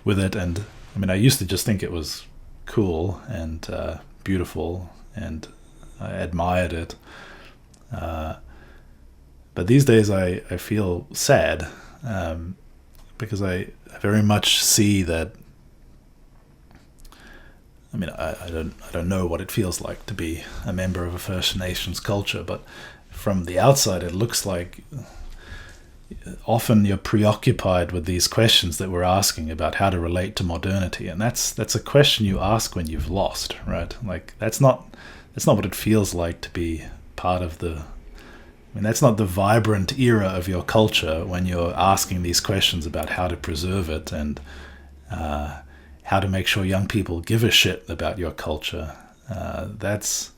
with it. And I mean, I used to just think it was cool and beautiful, and I admired it. But these days I feel sad, because I very much see that. I mean, I don't know what it feels like to be a member of a First Nations culture, but from the outside it looks like often you're preoccupied with these questions that we're asking about how to relate to modernity, and that's a question you ask when you've lost, right? Like that's not what it feels like to be part of the. I mean, that's not the vibrant era of your culture when you're asking these questions about how to preserve it, and how to make sure young people give a shit about your culture. That's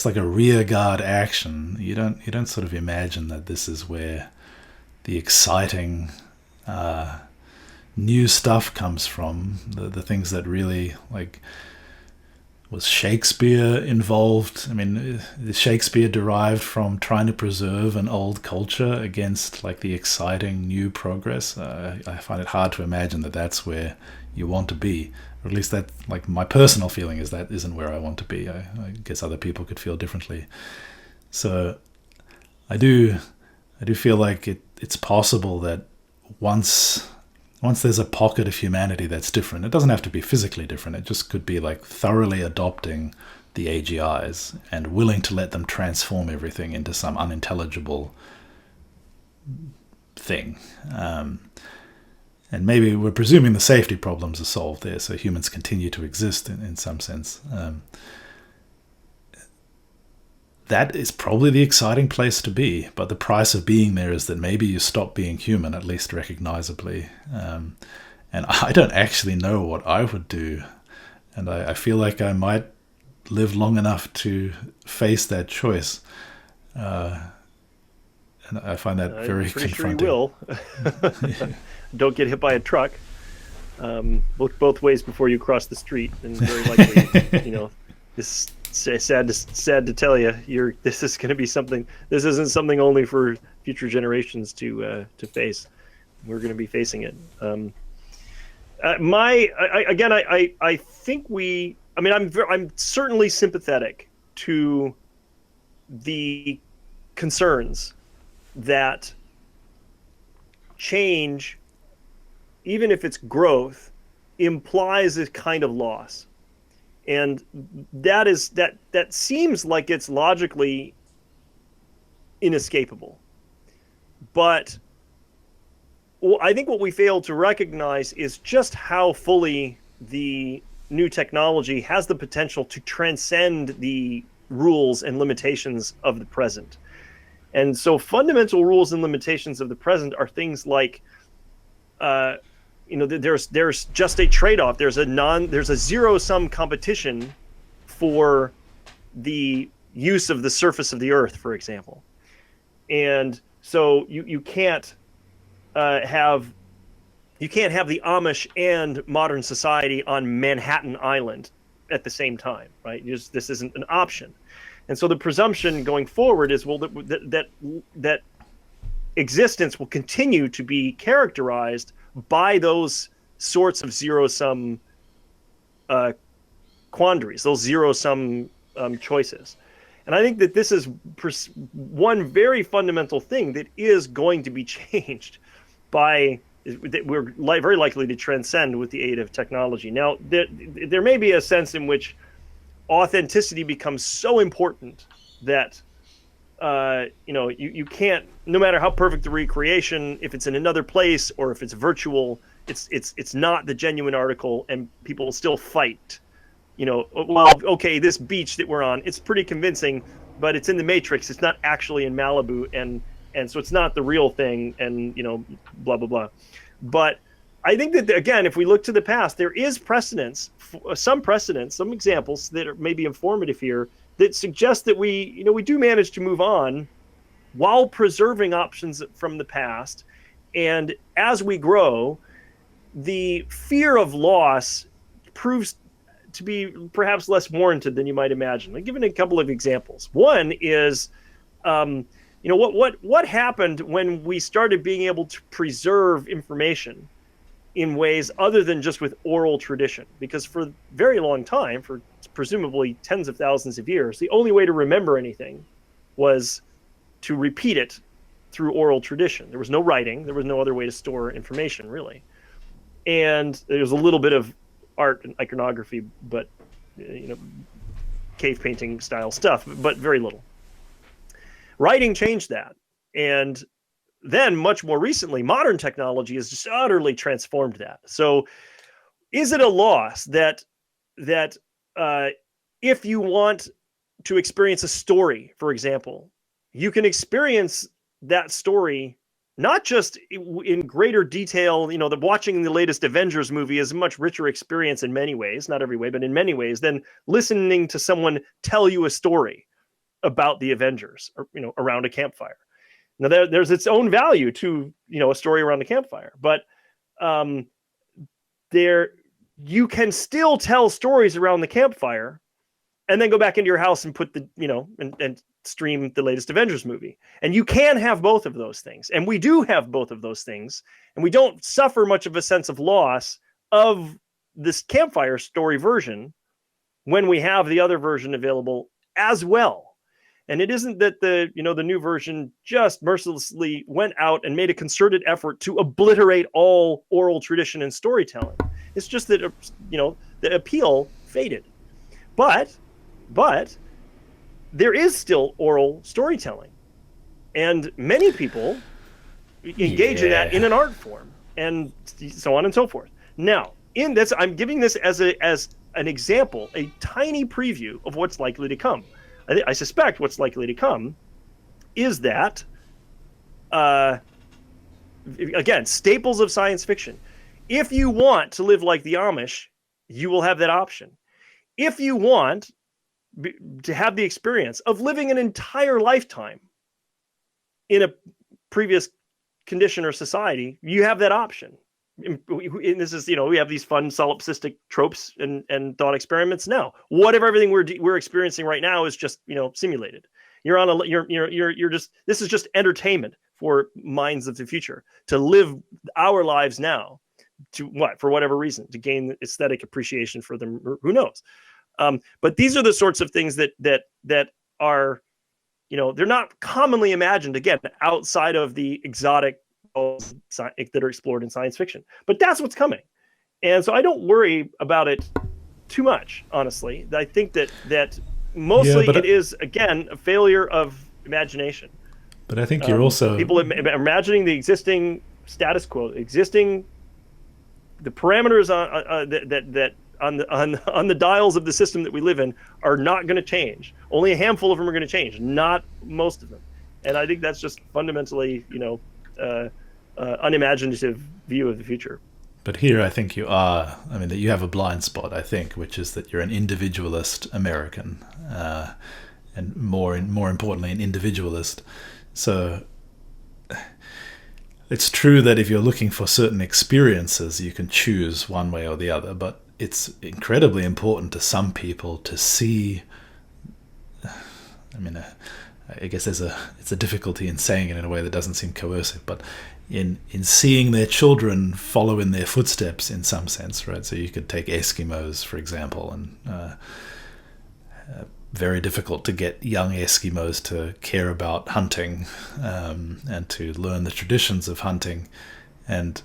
like a rear guard action. You don't sort of imagine that this is where the exciting new stuff comes from. The things that really, like, was Shakespeare involved? I mean, is Shakespeare derived from trying to preserve an old culture against like the exciting new progress? I find it hard to imagine that that's where you want to be, or at least that, like, my personal feeling is that isn't where I want to be. I guess other people could feel differently. So I do feel like it's possible that once there's a pocket of humanity that's different, it doesn't have to be physically different. It just could be like thoroughly adopting the AGIs and willing to let them transform everything into some unintelligible thing. And maybe we're presuming the safety problems are solved there, so humans continue to exist in some sense. That is probably the exciting place to be, but the price of being there is that maybe you stop being human, at least recognizably. And I don't actually know what I would do, and I feel like I might live long enough to face that choice. And I find that very confronting. Sure you will. Don't get hit by a truck. Look both ways before you cross the street, and very likely, this is sad to tell you, this is going to be something. This isn't something only for future generations to face. We're going to be facing it. I think we. I mean, I'm certainly sympathetic to the concerns that change, even if it's growth, implies a kind of loss. And that seems like it's logically inescapable. But I think what we fail to recognize is just how fully the new technology has the potential to transcend the rules and limitations of the present. And so fundamental rules and limitations of the present are things like, there's just a trade-off. There's a zero-sum competition for the use of the surface of the Earth, for example. And so you can't have the Amish and modern society on Manhattan Island at the same time, right? This isn't an option. And so the presumption going forward is, well, that existence will continue to be characterized by those sorts of zero-sum quandaries, those zero-sum choices. And I think that this is one very fundamental thing that is going to be changed that we're very likely to transcend with the aid of technology. Now, there may be a sense in which authenticity becomes so important that you can't, no matter how perfect the recreation, if it's in another place or if it's virtual, it's not the genuine article, and people will still fight. Well, okay, this beach that we're on, it's pretty convincing, but it's in the Matrix. It's not actually in Malibu, and so it's not the real thing, and blah blah blah. But I think that, again, if we look to the past, there is precedence, some examples that are maybe informative here that suggest that we do manage to move on while preserving options from the past. And as we grow, the fear of loss proves to be perhaps less warranted than you might imagine. I'll give a couple of examples. One is, what happened when we started being able to preserve information in ways other than just with oral tradition? Because for a very long time, for presumably tens of thousands of years, the only way to remember anything was to repeat it through oral tradition. There was no writing. There was no other way to store information, really. And there was a little bit of art and iconography, but cave painting style stuff, but very little. Writing changed that. And then much more recently, modern technology has just utterly transformed that. So is it a loss that if you want to experience a story, for example, you can experience that story not just in greater detail? Watching the latest Avengers movie is a much richer experience in many ways, not every way, but in many ways, than listening to someone tell you a story about the Avengers, or, around a campfire. Now, there's its own value to, a story around a campfire, but you can still tell stories around the campfire and then go back into your house and put and stream the latest Avengers movie. And you can have both of those things. And we do have both of those things. And we don't suffer much of a sense of loss of this campfire story version when we have the other version available as well. And it isn't that the new version just mercilessly went out and made a concerted effort to obliterate all oral tradition and storytelling. It's just that, the appeal faded. But there is still oral storytelling. And many people engage in that in an art form, and so on and so forth. Now, in this, I'm giving this as an example, a tiny preview of what's likely to come. I suspect what's likely to come is that, again, staples of science fiction. If you want to live like the Amish, you will have that option. If you want to have the experience of living an entire lifetime in a previous condition or society, you have that option. And this is, we have these fun solipsistic tropes and thought experiments. Now, everything we're experiencing right now is just, simulated. This is just entertainment for minds of the future, to live our lives now, for whatever reason, to gain aesthetic appreciation for them, or who knows. But these are the sorts of things that are, they're not commonly imagined, again, outside of the exotic that are explored in science fiction. But that's what's coming. And so I don't worry about it too much, honestly. I think that mostly it is, again, a failure of imagination. But I think you're also... People are imagining the existing status quo, the parameters on the dials of the system that we live in are not going to change. Only a handful of them are going to change, not most of them. And I think that's just fundamentally, unimaginative view of the future. But here I think that you have a blind spot, I think, which is that you're an individualist American, and more importantly, an individualist. So it's true that if you're looking for certain experiences, you can choose one way or the other, but it's incredibly important to some people to see. I guess it's a difficulty in saying it in a way that doesn't seem coercive, but in seeing their children follow in their footsteps in some sense, right? So you could take Eskimos, for example, and very difficult to get young Eskimos to care about hunting, and to learn the traditions of hunting, and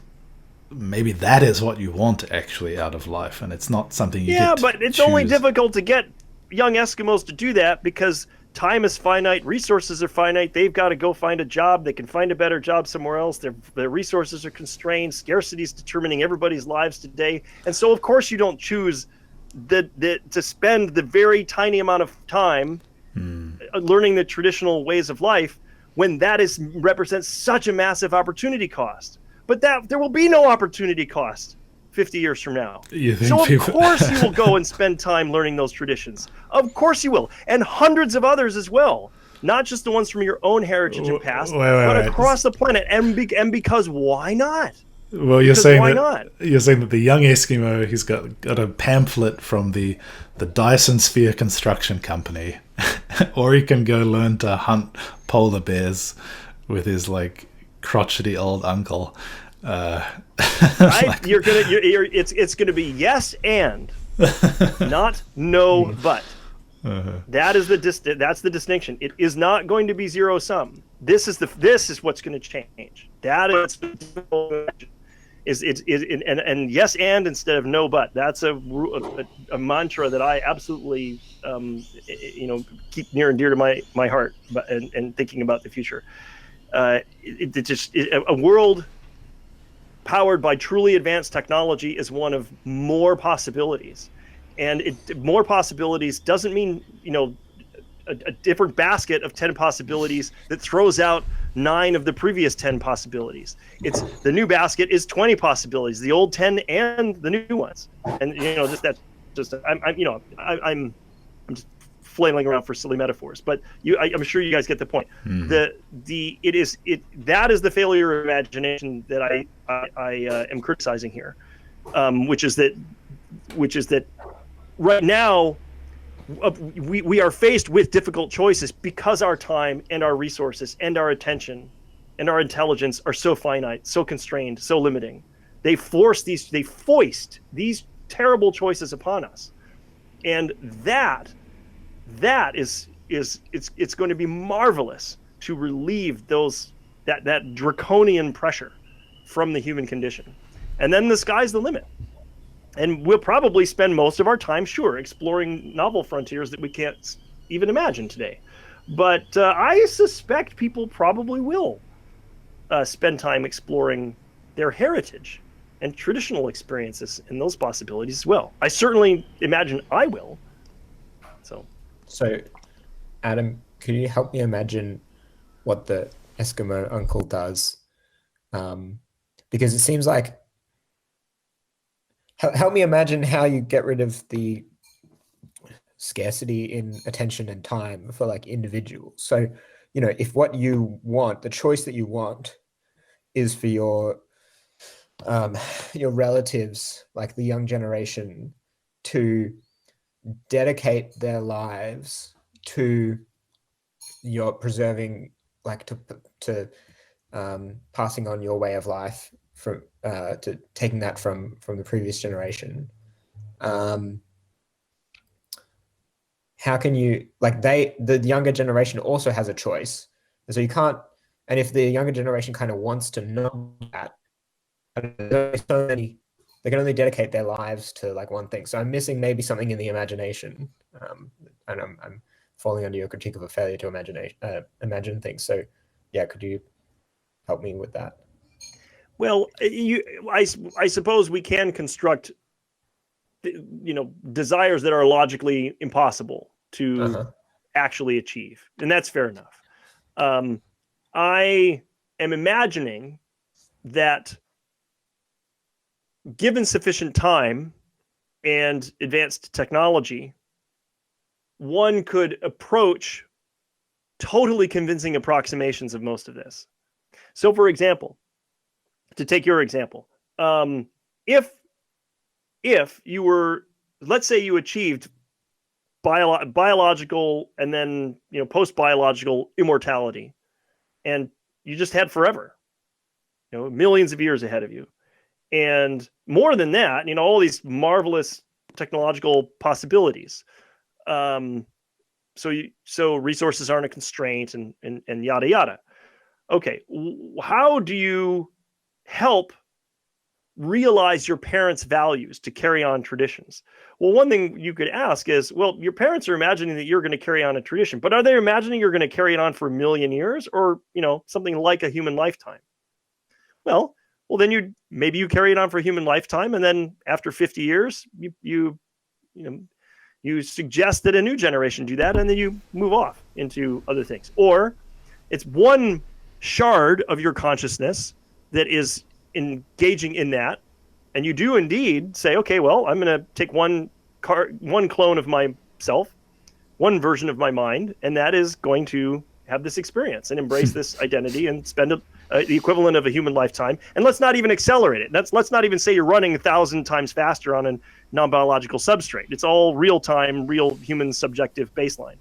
maybe that is what you want actually out of life, and it's not something you get to but it's choose. only difficult to get young Eskimos to do that because time is finite, resources are finite. They've got to go find a job. They can find a better job somewhere else. Their resources are constrained. Scarcity is determining everybody's lives today. And so, of course, you don't choose to spend the very tiny amount of time learning the traditional ways of life when that represents such a massive opportunity cost. But there will be no opportunity cost 50 years from now. So of course you will go and spend time learning those traditions. Of course you will. And hundreds of others as well. Not just the ones from your own heritage and past, but across the planet. And because why not? Well, you're saying that the young Eskimo, he's got a pamphlet from the Dyson Sphere Construction Company, or he can go learn to hunt polar bears with his like crotchety old uncle. It's gonna be yes and, not no but. That's the distinction. It is not going to be zero sum. This is what's going to change. That is and yes and instead of no but. That's a mantra that I absolutely keep near and dear to my heart, and thinking about the future. A world powered by truly advanced technology is one of more possibilities, and more possibilities doesn't mean a different basket of 10 possibilities that throws out 9 of the previous 10 possibilities. It's the new basket is 20 possibilities, the old 10 and the new ones. And I'm just flailing around for silly metaphors, but I'm sure you guys get the point. That is the failure of imagination that I am criticizing here, which is that right now we are faced with difficult choices because our time and our resources and our attention and our intelligence are so finite, so constrained, so limiting. They foist these terrible choices upon us, and that is it's going to be marvelous to relieve that draconian pressure from the human condition, and then the sky's the limit. And we'll probably spend most of our time, exploring novel frontiers that we can't even imagine today. But I suspect people probably will spend time exploring their heritage and traditional experiences and those possibilities as well. I certainly imagine I will. So, Adam, could you help me imagine what the Eskimo uncle does? Because it seems like, help me imagine how you get rid of the scarcity in attention and time for like individuals. So, if what you want, the choice that you want, is for your relatives, like the young generation, to dedicate their lives to your preserving, like to passing on your way of life, from to taking that from the previous generation. How can you, like, the younger generation also has a choice, and so you can't. And if the younger generation kind of wants to know that, they can only dedicate their lives to like one thing. So I'm missing maybe something in the imagination, and I'm falling under your critique of a failure to imagine things. So yeah, could you help me with that? Well, I suppose we can construct, desires that are logically impossible to actually achieve, and that's fair enough. I am imagining that given sufficient time and advanced technology, one could approach totally convincing approximations of most of this. So, for example, to take your example, if you were, let's say you achieved biological and then post-biological immortality, and you just had forever, millions of years ahead of you, and more than that, all these marvelous technological possibilities. So resources aren't a constraint, and yada yada. Okay, how do you help realize your parents' values, to carry on traditions? Well, one thing you could ask is, well, your parents are imagining that you're going to carry on a tradition, but are they imagining you're going to carry it on for a million years, or, something like a human lifetime? Well, then maybe you carry it on for a human lifetime, and then after 50 years, you suggest that a new generation do that, and then you move off into other things. Or it's one shard of your consciousness that is engaging in that, and you do indeed say, okay, well, I'm going to take one clone of myself, one version of my mind, and that is going to have this experience and embrace this identity and spend the equivalent of a human lifetime. And let's not even accelerate it. Let's not even say you're running 1,000 times faster on a non-biological substrate. It's all real-time, real human subjective baseline.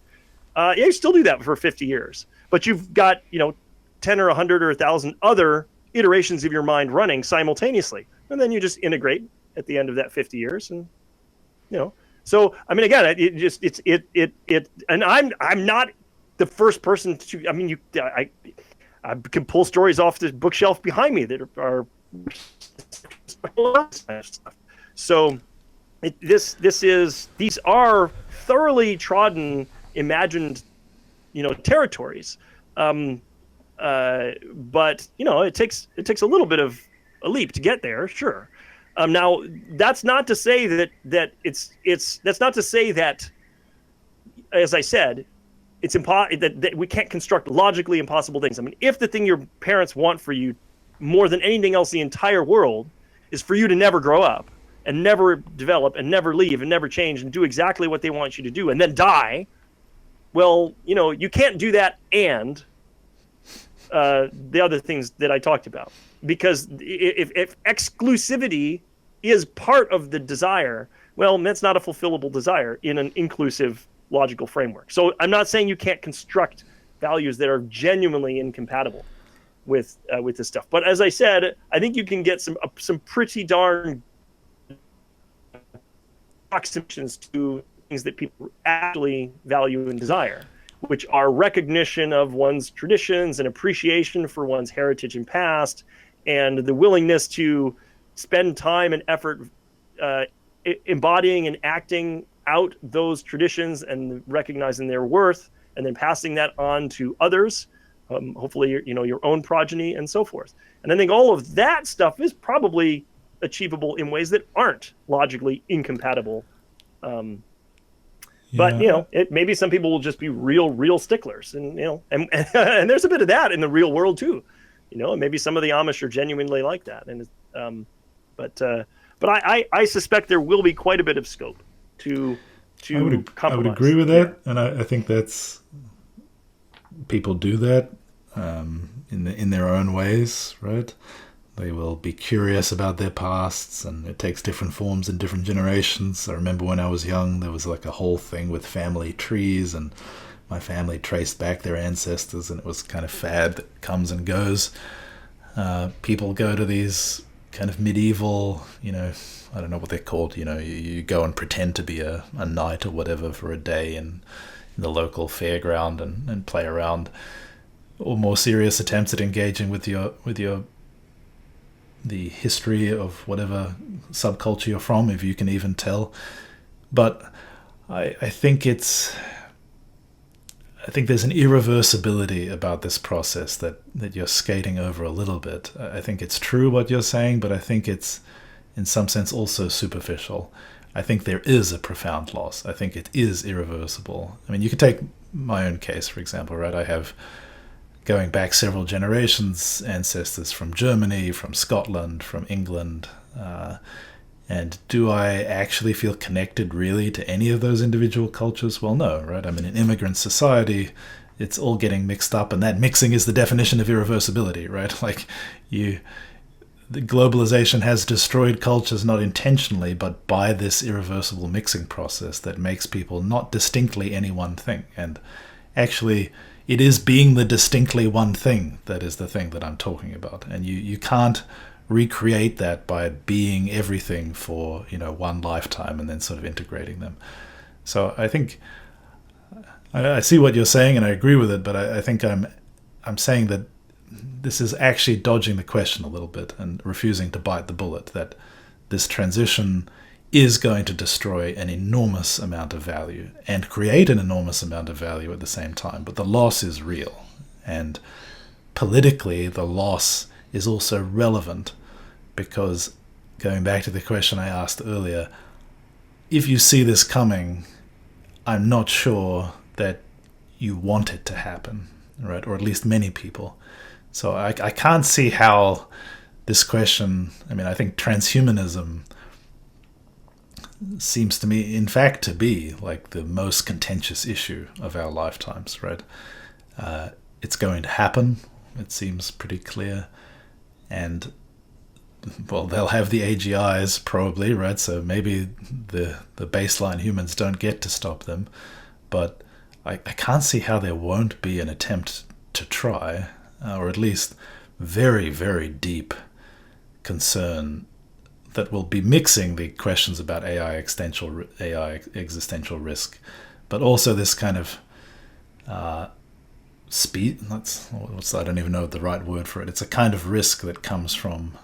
You still do that for 50 years, but you've got 10 or 100 or 1,000 other iterations of your mind running simultaneously, and then you just integrate at the end of that 50 years, and So I mean, again, and I'm not the first person to. I mean, I can pull stories off the bookshelf behind me that are stuff. So these are thoroughly trodden, imagined, territories. But it takes a little bit of a leap to get there, sure. Now that's not to say that that's not to say that, as I said, it's that we can't construct logically impossible things. I mean, if the thing your parents want for you more than anything else in the entire world is for you to never grow up and never develop and never leave and never change and do exactly what they want you to do and then die, well, you can't do that and the other things that I talked about. Because if exclusivity is part of the desire, well, that's not a fulfillable desire in an inclusive logical framework. So I'm not saying you can't construct values that are genuinely incompatible with this stuff. But as I said, I think you can get some pretty darn approximations to things that people actually value and desire, which are recognition of one's traditions and appreciation for one's heritage and past, and the willingness to spend time and effort embodying and acting out those traditions and recognizing their worth, and then passing that on to others, hopefully your own progeny and so forth. And I think all of that stuff is probably achievable in ways that aren't logically incompatible. But maybe some people will just be real sticklers, and and there's a bit of that in the real world too. And maybe some of the Amish are genuinely like that. And but I suspect there will be quite a bit of scope to compromise. I would agree with that, and I think that's people do that in their own ways, right? They will be curious about their pasts, and it takes different forms in different generations. I remember when I was young, there was like a whole thing with family trees, and my family traced back their ancestors, and it was kind of fad that comes and goes. People go to these kind of medieval, I don't know what they're called, you go and pretend to be a knight or whatever for a day in the local fairground and play around, or more serious attempts at engaging with the history of whatever subculture you're from, if you can even tell. But I think there's an irreversibility about this process that you're skating over a little bit. I think it's true what you're saying, but I think it's in some sense also superficial. I think there is a profound loss. I think it is irreversible. I mean, you could take my own case, for example, right? I have, going back several generations, ancestors from Germany, from Scotland, from England. And do I actually feel connected really to any of those individual cultures? Well, no, right? I'm in an immigrant society. It's all getting mixed up, and that mixing is the definition of irreversibility, right? Like the globalization has destroyed cultures not intentionally, but by this irreversible mixing process that makes people not distinctly any one thing. And actually, it is being the distinctly one thing that is the thing that I'm talking about. And you can't recreate that by being everything for one lifetime and then sort of integrating them. So I think I see what you're saying and I agree with it, but I think I'm saying that this is actually dodging the question a little bit and refusing to bite the bullet that this transition is going to destroy an enormous amount of value and create an enormous amount of value at the same time. But the loss is real. And politically, the loss is also relevant because, going back to the question I asked earlier, if you see this coming, I'm not sure that you want it to happen, right? Or at least many people. So I can't see how this question, I mean, I think transhumanism seems to me, in fact, to be like the most contentious issue of our lifetimes, right? It's going to happen. It seems pretty clear. And, well, they'll have the AGIs probably, right? So maybe the baseline humans don't get to stop them. But I can't see how there won't be an attempt to try, or at least very, very deep concern that will be mixing the questions about AI existential risk, but also this kind of speed. I don't even know the right word for it. It's a kind of risk that comes from.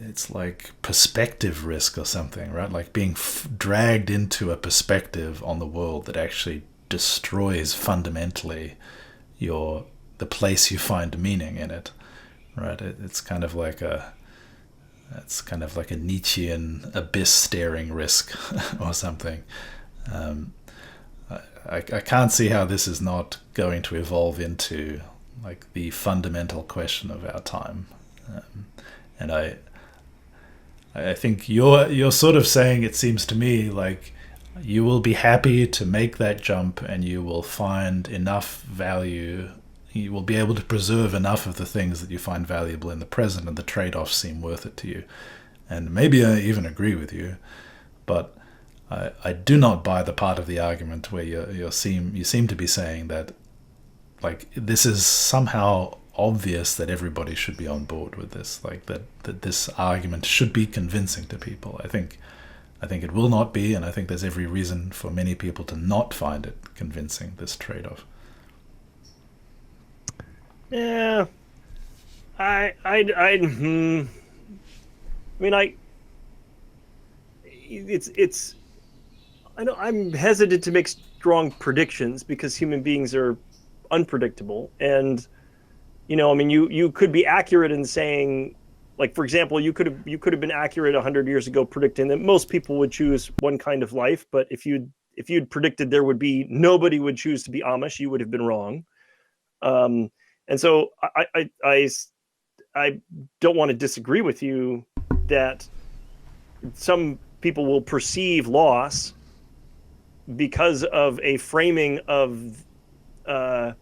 It's like perspective risk or something, right? Like being dragged into a perspective on the world that actually destroys fundamentally the place you find meaning in it, right? It's kind of like a Nietzschean abyss staring risk or something. I can't see how this is not going to evolve into like the fundamental question of our time, and I think you're sort of saying, it seems to me, like you will be happy to make that jump and you will find enough value, you will be able to preserve enough of the things that you find valuable in the present, and the trade-offs seem worth it to you. And maybe I even agree with you, but I do not buy the part of the argument where you seem to be saying that like this is somehow obvious that everybody should be on board with this, like that this argument should be convincing to people. I think it will not be, and I think there's every reason for many people to not find it convincing, this trade-off. Yeah, I'm hesitant to make strong predictions because human beings are unpredictable, and you could be accurate in saying, like, for example, you could have been accurate 100 years ago predicting that most people would choose one kind of life, but if you'd predicted nobody would choose to be Amish, you would have been wrong. And so I don't want to disagree with you that some people will perceive loss because of a framing of the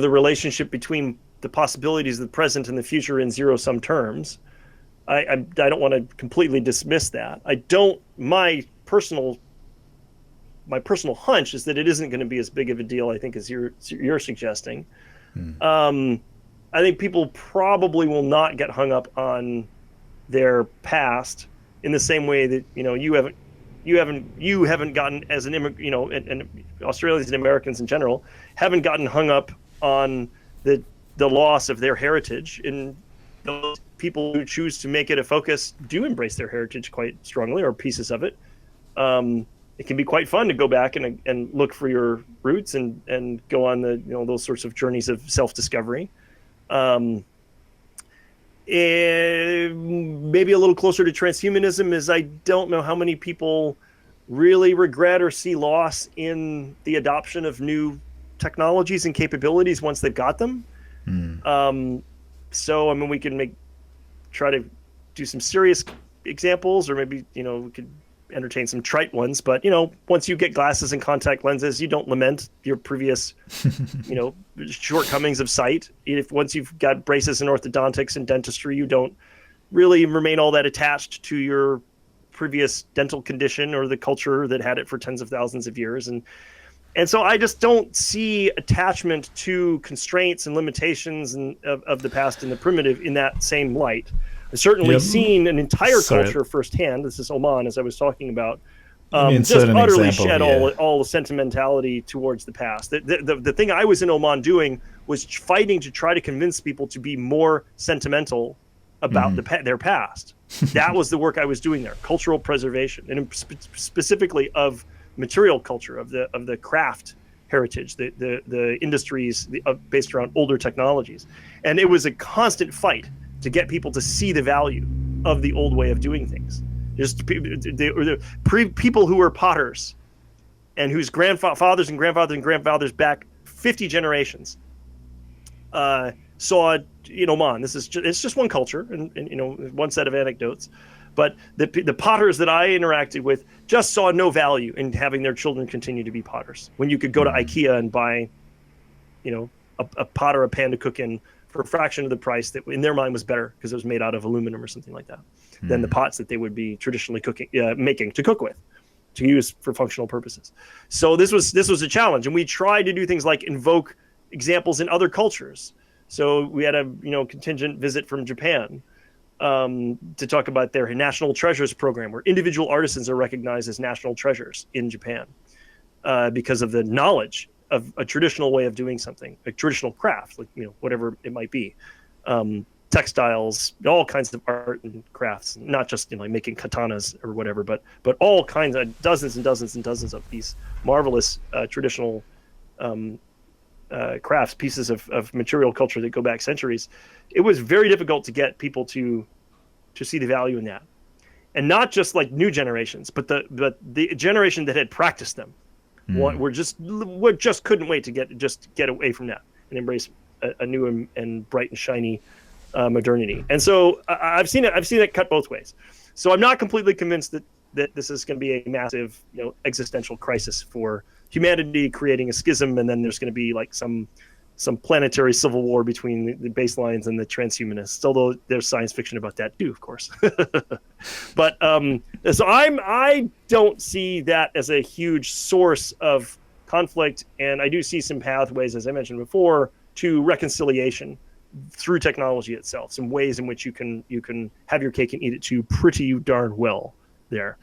relationship between the possibilities of the present and the future in zero-sum terms. I don't want to completely dismiss that. My personal hunch is that it isn't going to be as big of a deal, I think, as you're suggesting. I think people probably will not get hung up on their past in the same way that you haven't gotten as an immigrant, and Australians and Americans in general haven't gotten hung up on the loss of their heritage. And those people who choose to make it a focus do embrace their heritage quite strongly, or pieces of it. It can be quite fun to go back and look for your roots and go on those sorts of journeys of self-discovery. Maybe a little closer to transhumanism is I don't know how many people really regret or see loss in the adoption of new technologies and capabilities once they've got them. So we can try to do some serious examples, or maybe we could entertain some trite ones, but once you get glasses and contact lenses, you don't lament your previous shortcomings of sight. Once you've got braces and orthodontics and dentistry, you don't really remain all that attached to your previous dental condition or the culture that had it for tens of thousands of years. And so I just don't see attachment to constraints and limitations of the past and the primitive in that same light. I've certainly seen an entire culture firsthand. This is Oman, as I was talking about, Let me Just insert an utterly example shed here. all the sentimentality towards the past. The thing I was in Oman doing was fighting to try to convince people to be more sentimental about their past. That was the work I was doing there, cultural preservation, and specifically of material culture, of the craft heritage, the industries based around older technologies. And it was a constant fight to get people to see the value of the old way of doing things. Just people who were potters and whose grandfathers and grandfathers and grandfathers back 50 generations saw in Oman. It's just one culture and one set of anecdotes, but the potters that I interacted with just saw no value in having their children continue to be potters when you could go to IKEA and buy, a pot or a pan to cook in for a fraction of the price that in their mind was better because it was made out of aluminum or something like that than the pots that they would be traditionally making to cook with, to use for functional purposes. So this was a challenge, and we tried to do things like invoke examples in other cultures. So we had a contingent visit from Japan to talk about their National Treasures program, where individual artisans are recognized as national treasures in Japan because of the knowledge of a traditional way of doing something, a traditional craft, like whatever it might be, textiles, all kinds of art and crafts, not just like making katanas or whatever, but all kinds of dozens and dozens and dozens of these marvelous traditional crafts, pieces of material culture that go back centuries. It was very difficult to get people to see the value in that, and not just like new generations, but the generation that had practiced them. We just couldn't wait to get away from that and embrace a new and bright and shiny modernity. And so I've seen it cut both ways. So I'm not completely convinced that this is going to be a massive existential crisis for humanity, creating a schism, and then there's going to be like some planetary civil war between the baselines and the transhumanists, although there's science fiction about that too, of course. But so I don't see that as a huge source of conflict, and I do see some pathways, as I mentioned before, to reconciliation through technology itself, some ways in which you can have your cake and eat it too pretty darn well there.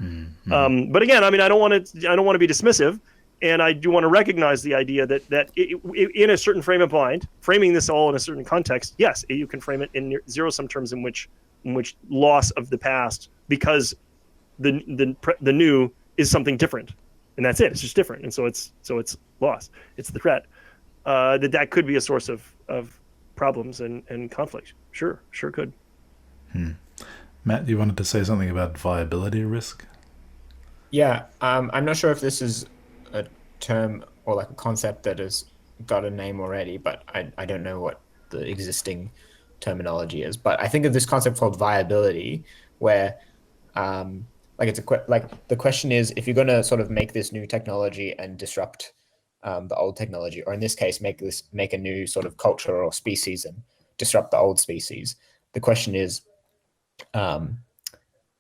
But again, I mean, I don't want to be dismissive. And I do want to recognize the idea that in a certain frame of mind, framing this all in a certain context, yes, you can frame it in zero-sum terms in which loss of the past, because the new is something different, and that's it. It's just different, and so it's loss. It's the threat that could be a source of problems and conflict. Sure could. Matt, you wanted to say something about viability risk? Yeah, I'm not sure if this is a term or like a concept that has got a name already, but I don't know what the existing terminology is. But I think of this concept called viability, where like the question is, if you're going to sort of make this new technology and disrupt the old technology, or in this case make a new sort of culture or species and disrupt the old species, the question is,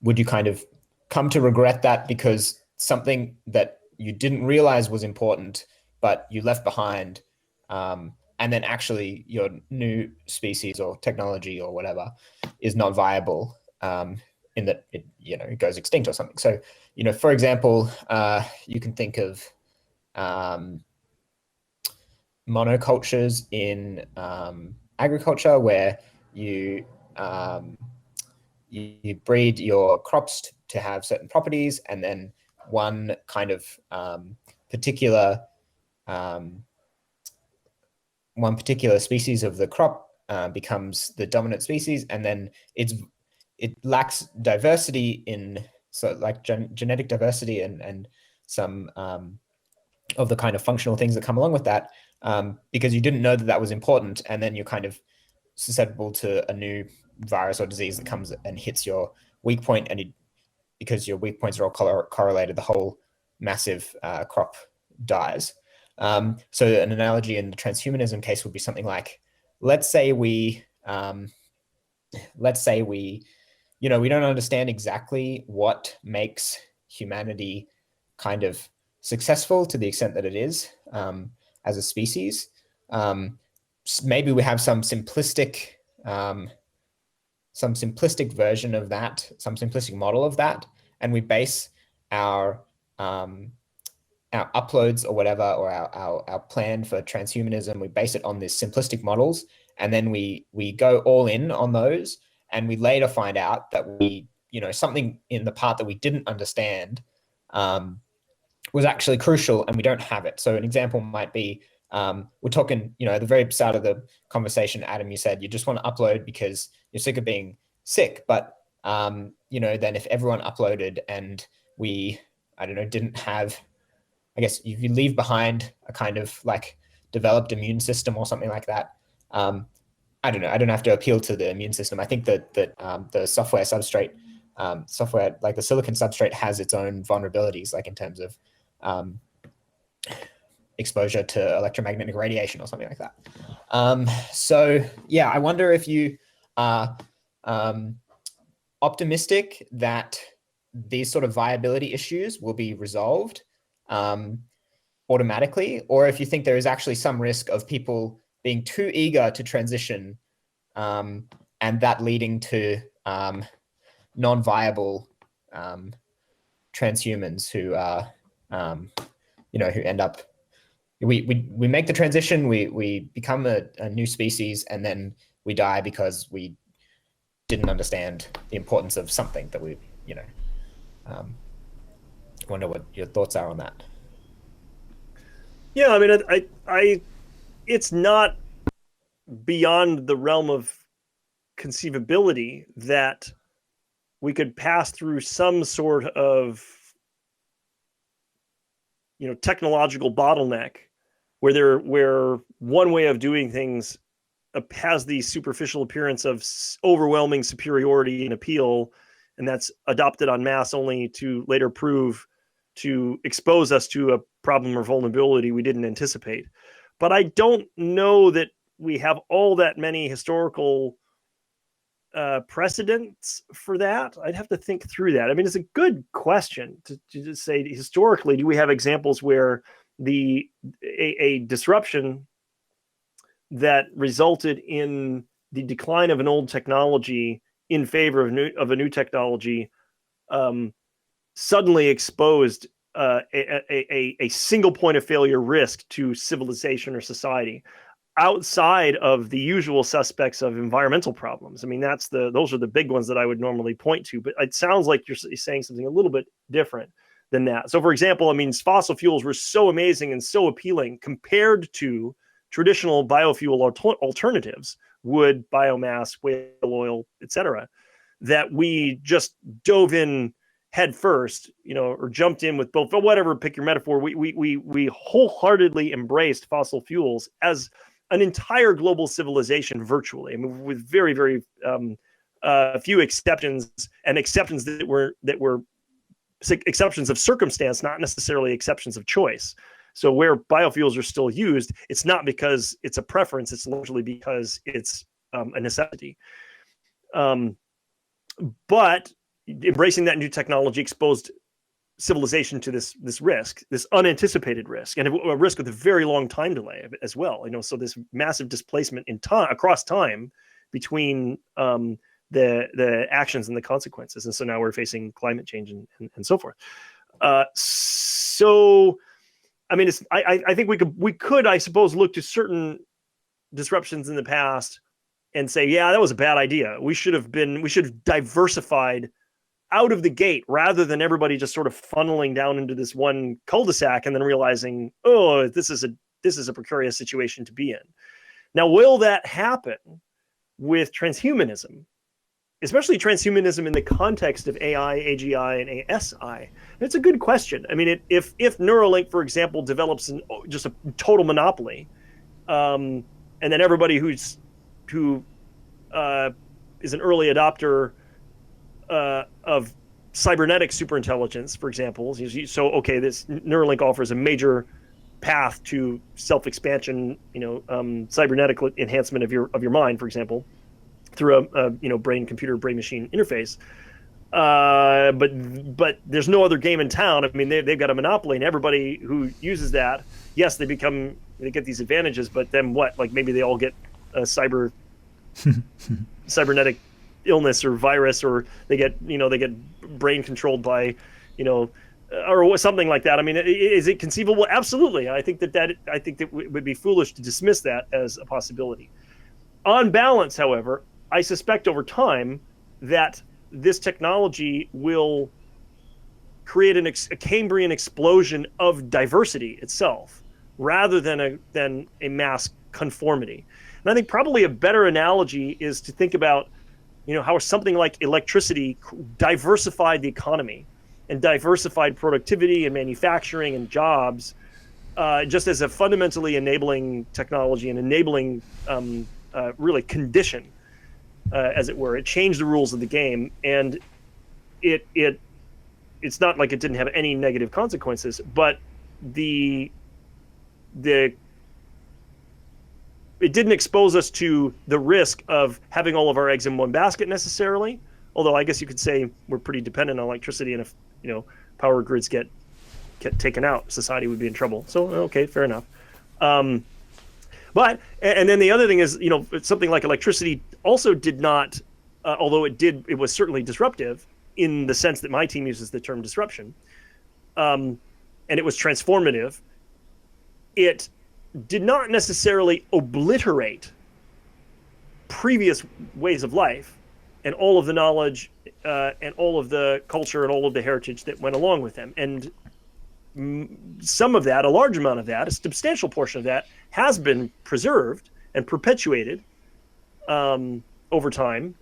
would you kind of come to regret that because something that you didn't realize was important, but you left behind, and then actually your new species or technology or whatever is not viable, in that it goes extinct or something. So, for example, you can think of monocultures in agriculture, where you breed your crops to have certain properties, and then one kind of particular species of the crop becomes the dominant species, and then it lacks diversity genetic diversity and some of the kind of functional things that come along with that, because you didn't know that was important, and then you're kind of susceptible to a new virus or disease that comes and hits your weak point, and because your weak points are all correlated, the whole massive crop dies. So an analogy in the transhumanism case would be something like, let's say we we don't understand exactly what makes humanity kind of successful to the extent that it is as a species. Maybe we have some simplistic version of that, some simplistic model of that, and we base our our uploads or whatever, or our plan for transhumanism, we base it on these simplistic models, and then we go all in on those, and we later find out that something in the part that we didn't understand was actually crucial, and we don't have it. So an example might be, we're talking, at the very start of the conversation, Adam, you said you just want to upload because you're sick of being sick. But, then if everyone uploaded and we, I don't know, didn't have, I guess if you leave behind a kind of like developed immune system or something like that, I don't know. I don't have to appeal to the immune system. I think that the software substrate, software like the silicon substrate, has its own vulnerabilities, like in terms of exposure to electromagnetic radiation or something like that. So yeah, I wonder if you are optimistic that these sort of viability issues will be resolved automatically, or if you think there is actually some risk of people being too eager to transition, and that leading to non-viable transhumans who who end up, we make the transition, we become a new species, and then we die because we didn't understand the importance of something that we, wonder what your thoughts are on that. Yeah, I mean, I it's not beyond the realm of conceivability that we could pass through some sort of, technological bottleneck where one way of doing things has the superficial appearance of overwhelming superiority and appeal, and that's adopted en masse only to later prove to expose us to a problem or vulnerability we didn't anticipate. But I don't know that we have all that many historical precedents for that. I'd have to think through that. I mean, it's a good question to just say, historically, do we have examples where a disruption that resulted in the decline of an old technology in favor of a new technology suddenly exposed a single point of failure risk to civilization or society outside of the usual suspects of environmental problems? I mean, those are the big ones that I would normally point to, but it sounds like you're saying something a little bit different than that. So for example, I mean, fossil fuels were so amazing and so appealing compared to traditional biofuel alternatives, wood, biomass, whale oil, etc., that we just dove in head first, or jumped in with both, whatever, pick your metaphor. We wholeheartedly embraced fossil fuels as an entire global civilization virtually. I mean, with very, very few exceptions, and exceptions that were exceptions of circumstance, not necessarily exceptions of choice. So where biofuels are still used, it's not because it's a preference, it's largely because it's a necessity. But embracing that new technology exposed civilization to this risk, this unanticipated risk, and a risk with a very long time delay as well. So this massive displacement in time, across time, between the actions and the consequences. And so now we're facing climate change and so forth. So, I mean, I think we could, I suppose, look to certain disruptions in the past and say, yeah, that was a bad idea. We should have diversified out of the gate rather than everybody just sort of funneling down into this one cul-de-sac and then realizing, oh, this is a precarious situation to be in. Now, will that happen with transhumanism, especially transhumanism in the context of AI, AGI, and ASI? It's a good question. I mean, if Neuralink, for example, develops just a total monopoly, and then everybody who is an early adopter of cybernetic superintelligence, for example, so okay, this Neuralink offers a major path to self-expansion, cybernetic enhancement of your mind, for example, through a brain machine interface. But there's no other game in town. I mean, they've got a monopoly, and everybody who uses that, yes, they get these advantages, but then what? Like maybe they all get a cybernetic illness or virus, or they get brain controlled by or something like that. I mean, is it conceivable? Absolutely. I think that it would be foolish to dismiss that as a possibility. On balance, however, I suspect over time that this technology will create a Cambrian explosion of diversity itself, rather than a mass conformity. And I think probably a better analogy is to think about, how something like electricity diversified the economy and diversified productivity and manufacturing and jobs, just as a fundamentally enabling technology and enabling really condition, as it were. It changed the rules of the game, and it's not like it didn't have any negative consequences, but it didn't expose us to the risk of having all of our eggs in one basket necessarily. Although I guess you could say we're pretty dependent on electricity, and if power grids get taken out, society would be in trouble. So okay, fair enough. But then the other thing is, something like electricity also did not, although it was certainly disruptive in the sense that my team uses the term disruption, and it was transformative. It did not necessarily obliterate previous ways of life and all of the knowledge and all of the culture and all of the heritage that went along with them. And some of that, a large amount of that, a substantial portion of that, has been preserved and perpetuated over time.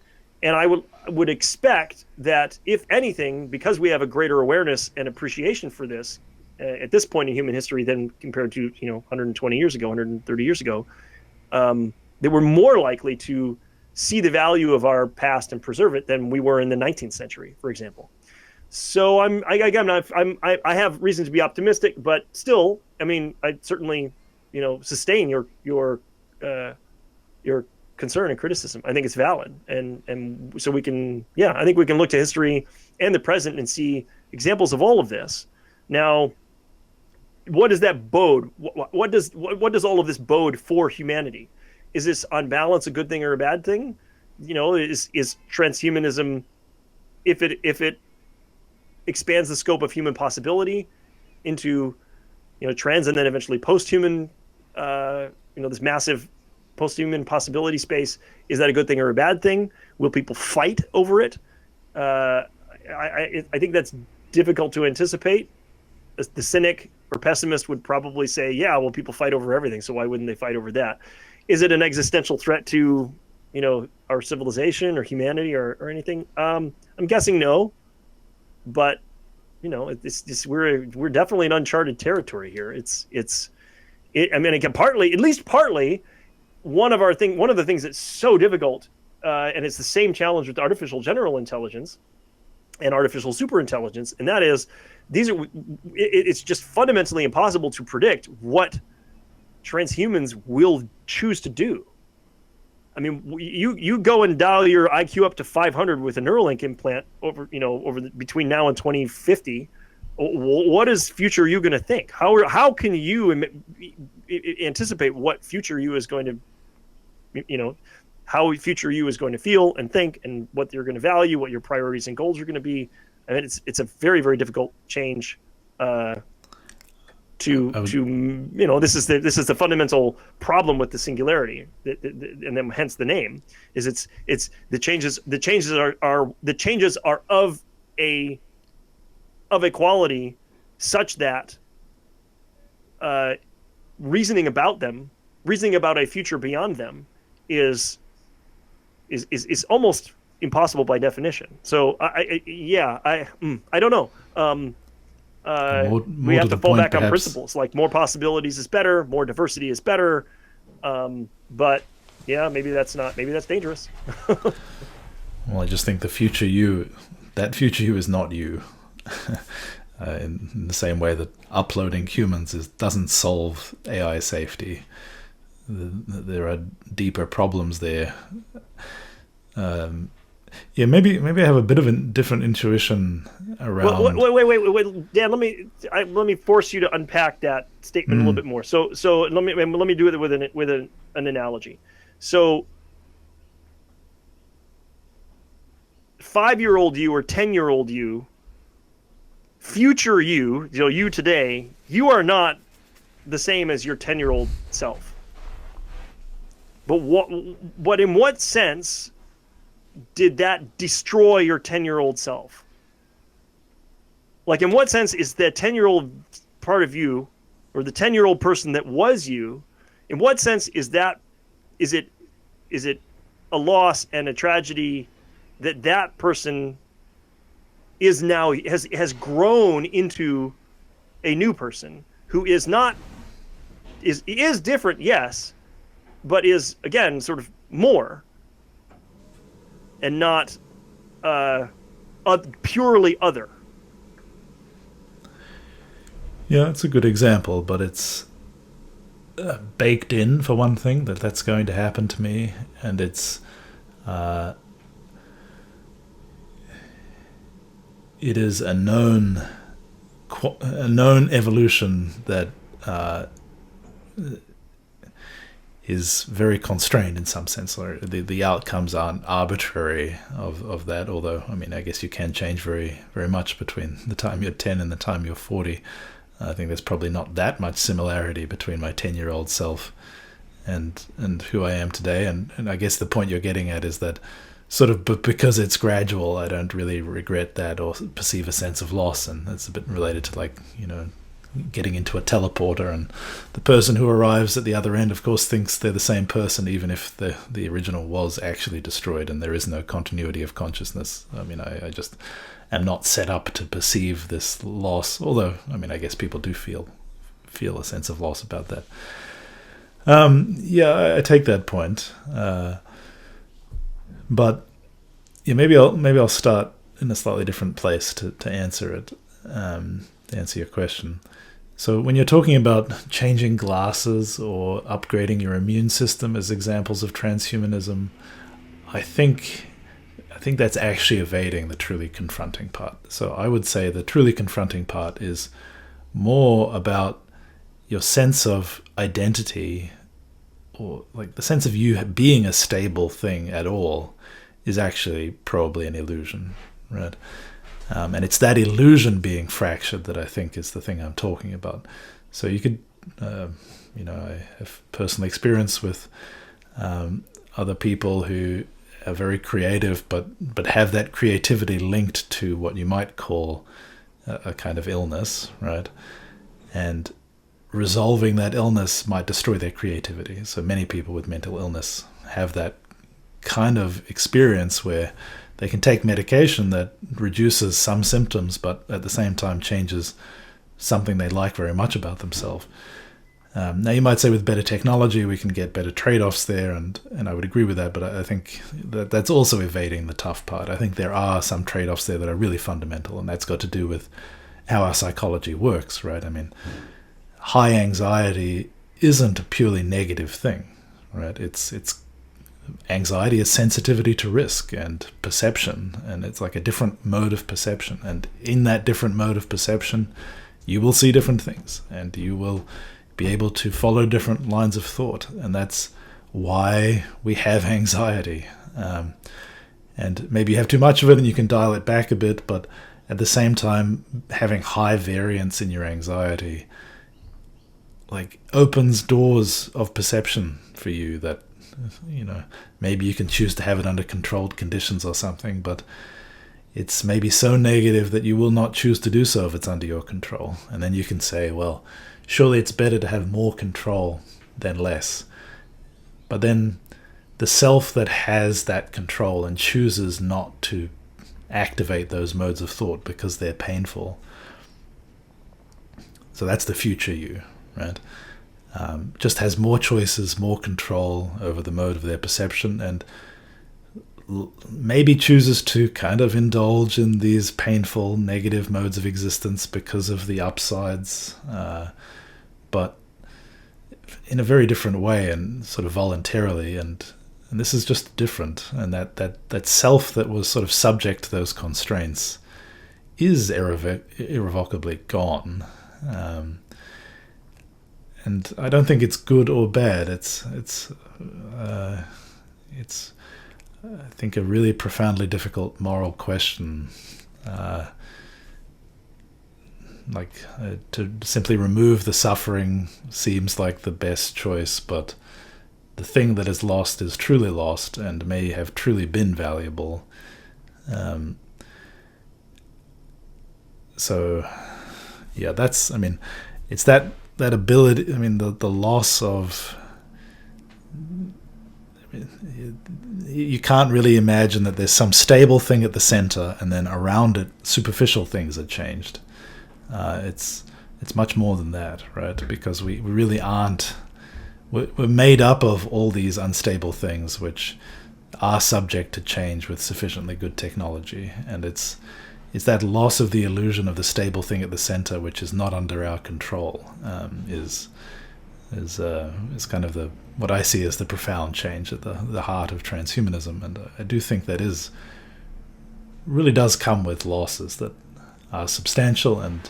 And I would expect that, if anything, because we have a greater awareness and appreciation for this at this point in human history than compared to 120 years ago, 130 years ago, that we're more likely to see the value of our past and preserve it than we were in the 19th century, for example. So I have reason to be optimistic, but still, I mean, I certainly sustain your concern and criticism. I think it's valid, and so I think we can look to history and the present and see examples of all of this. Now, what does that bode? What does all of this bode for humanity? Is this on balance a good thing or a bad thing? Is transhumanism, if it expands the scope of human possibility into trans and then eventually post-human, this massive post-human possibility space, is that a good thing or a bad thing? Will people fight over it? I think that's difficult to anticipate. The cynic or pessimist would probably say, yeah, well, people fight over everything, so why wouldn't they fight over that? Is it an existential threat to our civilization or humanity or anything? I'm guessing no, but we're definitely in uncharted territory here. I mean, it can at least partly, one of the things that's so difficult, and it's the same challenge with artificial general intelligence and artificial superintelligence, and that is it's just fundamentally impossible to predict what transhumans will choose to do. I mean, you go and dial your IQ up to 500 with a Neuralink implant between now and 2050. What is future you going to think? How can you anticipate what future you is going to, how future you is going to feel and think, and what you're going to value, what your priorities and goals are going to be? I mean, it's a very, very difficult change. This is the fundamental problem with the singularity, and then hence the name is it's the changes are of a quality such that reasoning about a future beyond them is almost impossible by definition. So I don't know. We have to fall back on principles, like more possibilities is better, more diversity is better. But yeah, maybe that's dangerous. Well, I just think that future you is not you. In the same way that uploading humans doesn't solve AI safety. There are deeper problems there. Maybe I have a bit of a different intuition around. Wait, Dan. Let me force you to unpack that statement a little bit more. So let me do it with an analogy. So 5-year-old you or 10-year-old you future you, you today, you are not the same as your 10-year-old self. But in what sense did that destroy your 10-year-old self? Like, in what sense is that 10-year-old part of you, or the 10-year-old person that was you, in what sense is it a loss and a tragedy that person is now has grown into a new person who is different, yes, but is, again, sort of more, and not purely other. Yeah, it's a good example, but it's baked in, for one thing, that's going to happen to me, and it is a known evolution that is very constrained in some sense. The outcomes aren't arbitrary of that, although, I mean, I guess you can change very, very much between the time you're 10 and the time you're 40. I think there's probably not that much similarity between my 10-year-old self and who I am today. And I guess the point you're getting at is that sort of, but because it's gradual, I don't really regret that or perceive a sense of loss. And it's a bit related to, like, getting into a teleporter, and the person who arrives at the other end, of course, thinks they're the same person, even if the original was actually destroyed and there is no continuity of consciousness. I mean, I just am not set up to perceive this loss, although, I mean, I guess people do feel a sense of loss about that. Yeah, I take that point, but yeah, maybe I'll start in a slightly different place to answer it, to answer your question. So when you're talking about changing glasses or upgrading your immune system as examples of transhumanism, I think that's actually evading the truly confronting part. So I would say the truly confronting part is more about your sense of identity, or like the sense of you being a stable thing at all is actually probably an illusion, right? And it's that illusion being fractured that I think is the thing I'm talking about. So you could, I have personal experience with other people who are very creative, but have that creativity linked to what you might call a kind of illness, right? And resolving that illness might destroy their creativity. So many people with mental illness have that kind of experience where they can take medication that reduces some symptoms, but at the same time changes something they like very much about themselves. Now, you might say with better technology, we can get better trade-offs there, and I would agree with that, but I think that's also evading the tough part. I think there are some trade-offs there that are really fundamental, and that's got to do with how our psychology works, right? I mean, high anxiety isn't a purely negative thing, right? It's anxiety is sensitivity to risk and perception, and it's like a different mode of perception. And in that different mode of perception, you will see different things, and you will be able to follow different lines of thought. And that's why we have anxiety. And maybe you have too much of it and you can dial it back a bit, but at the same time, having high variance in your anxiety like opens doors of perception for you that, maybe you can choose to have it under controlled conditions or something, but it's maybe so negative that you will not choose to do so if it's under your control. And then you can say, well, surely it's better to have more control than less. But then the self that has that control and chooses not to activate those modes of thought because they're painful. So that's the future you, right? Just has more choices, more control over the mode of their perception, and maybe chooses to kind of indulge in these painful, negative modes of existence because of the upsides, but in a very different way and sort of voluntarily, and this is just different. And that self that was sort of subject to those constraints is irrevocably gone. And I don't think it's good or bad. It's I think a really profoundly difficult moral question to simply remove the suffering seems like the best choice, but the thing that is lost is truly lost and may have truly been valuable. So, yeah, that's, I mean, it's that ability, I mean, the loss of, you can't really imagine that there's some stable thing at the center and then around it superficial things are changed. It's much more than that, right? Because we really aren't, we're made up of all these unstable things which are subject to change with sufficiently good technology, and it's that loss of the illusion of the stable thing at the center, which is not under our control, is kind of what I see as the profound change at the heart of transhumanism. And I do think that really does come with losses that are substantial and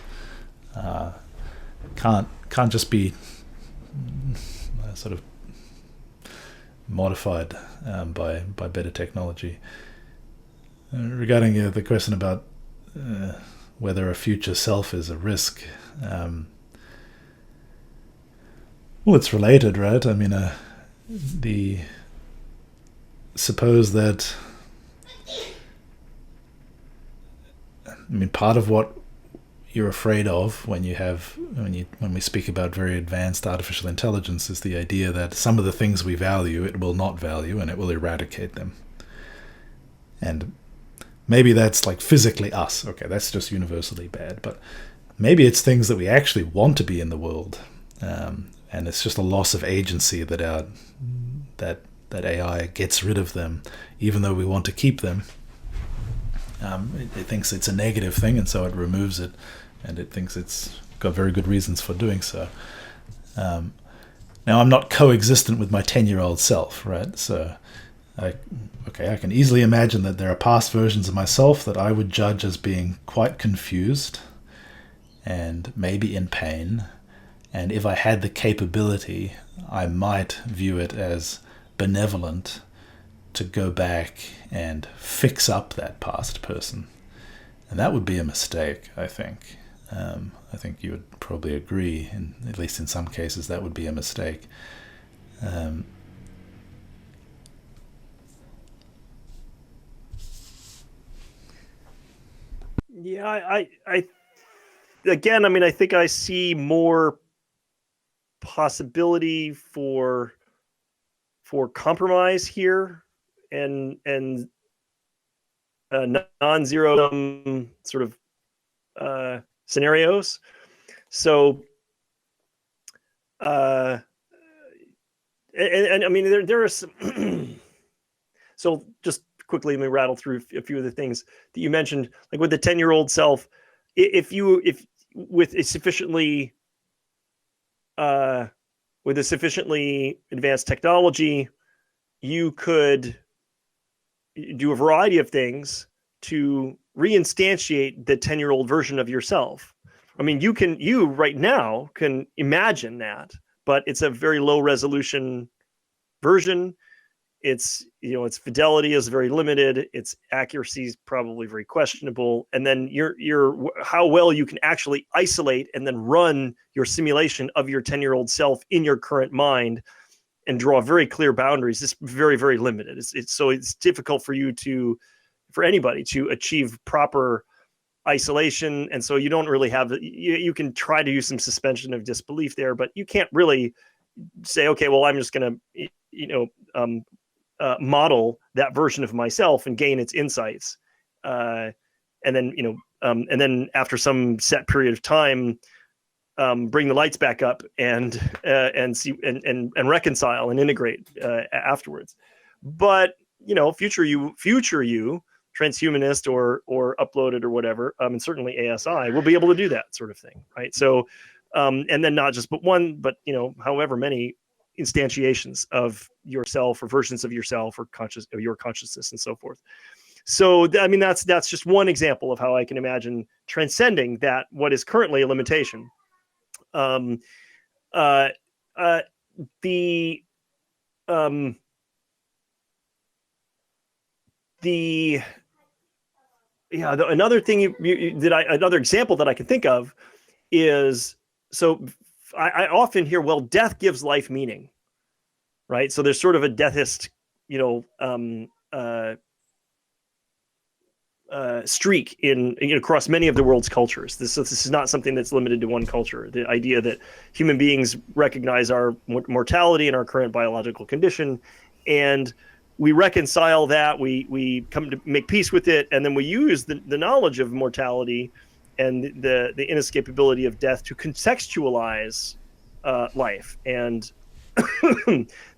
can't just be sort of modified by better technology. Regarding the question about whether a future self is a risk, well, it's related, right? I mean, suppose that, I mean, part of what you're afraid of when we speak about very advanced artificial intelligence is the idea that some of the things we value it will not value and it will eradicate them. And maybe that's like physically us. Okay, that's just universally bad. But maybe it's things that we actually want to be in the world, and it's just a loss of agency that AI gets rid of them, even though we want to keep them. It thinks it's a negative thing, and so it removes it, and it thinks it's got very good reasons for doing so. Now, I'm not coexistent with my 10-year-old self, right? So, I can easily imagine that there are past versions of myself that I would judge as being quite confused and maybe in pain. And if I had the capability, I might view it as benevolent to go back and fix up that past person. And that would be a mistake, I think. I think you would probably agree, at least in some cases, that would be a mistake. Yeah, I again, I mean, I think I see more possibility for compromise here, and non-zero sort of scenarios. So, and I mean, there are some. So just quickly, let me rattle through a few of the things that you mentioned, like with the 10-year-old self. If with a sufficiently advanced technology, you could do a variety of things to reinstantiate the 10-year-old version of yourself. I mean, you right now can imagine that, but it's a very low resolution version. Its fidelity is very limited. Its accuracy is probably very questionable. And then how well you can actually isolate and then run your simulation of your 10-year-old self in your current mind and draw very clear boundaries is very, very limited. It's difficult for anybody to achieve proper isolation. And so you don't really have, you can try to use some suspension of disbelief there, but you can't really say, okay, well, I'm just going to, model that version of myself and gain its insights. And then after some set period of time, bring the lights back up and see and reconcile and integrate afterwards. But future you, transhumanist or uploaded or whatever, and certainly ASI will be able to do that sort of thing, right? So, and then not just but however many instantiations of yourself or versions of yourself or your consciousness and so forth. So, I mean, that's just one example of how I can imagine transcending that what is currently a limitation. Another thing another example that I can think of is, so I often hear, well, death gives life meaning, right? So there's sort of a deathist, streak in across many of the world's cultures. This is not something that's limited to one culture. The idea that human beings recognize our mortality and our current biological condition, and we reconcile that, we come to make peace with it, and then we use the knowledge of mortality and the inescapability of death to contextualize life. And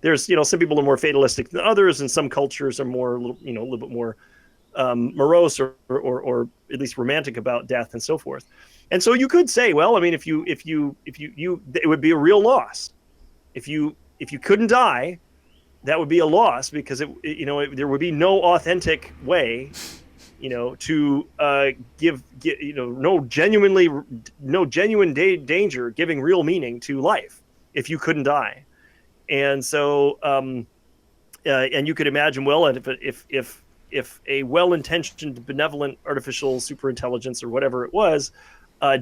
there's some people are more fatalistic than others, and some cultures are more a little bit more morose or at least romantic about death and so forth. And so you could say, well, I mean, if you it would be a real loss if you couldn't die. That would be a loss, because there would be no authentic way, to give no genuine danger giving real meaning to life if you couldn't die. And so and you could imagine, well, if a well-intentioned, benevolent artificial superintelligence or whatever it was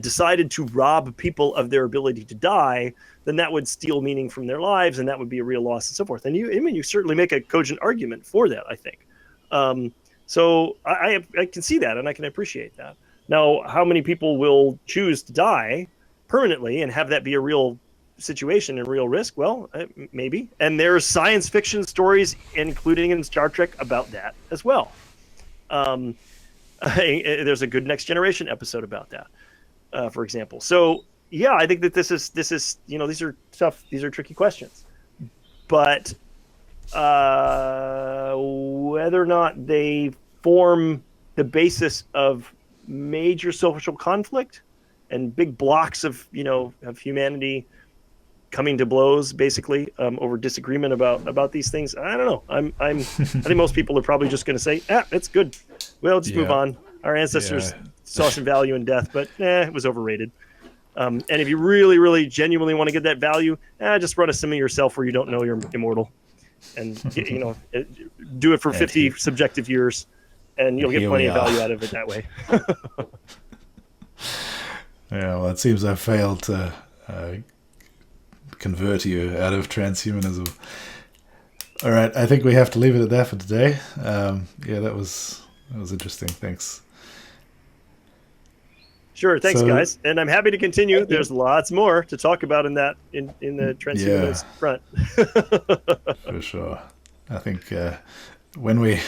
decided to rob people of their ability to die, then that would steal meaning from their lives, and that would be a real loss and so forth. And you certainly make a cogent argument for that, I think. So I can see that, and I can appreciate that. Now, how many people will choose to die permanently and have that be a real situation and real risk? Well, maybe. And there's science fiction stories, including in Star Trek, about that as well. There's a good Next Generation episode about that, for example. So yeah, I think that this is these are tough, these are tricky questions, but whether or not they form the basis of major social conflict and big blocks of humanity coming to blows, basically, over disagreement about these things, I don't know. I think most people are probably just going to say, it's good. Well, just move on. Our ancestors saw some value in death, but it was overrated. And if you really, really genuinely want to get that value, just run a sim of yourself where you don't know you're immortal, and do it for 50 subjective years, and you'll get plenty of value out of it that way. Yeah, well, it seems I failed to convert you out of transhumanism. All right, I think we have to leave it at that for today. That was interesting. Thanks. Sure, thanks, guys, and I'm happy to continue. There's lots more to talk about in the transhumanist front. For sure. I think when we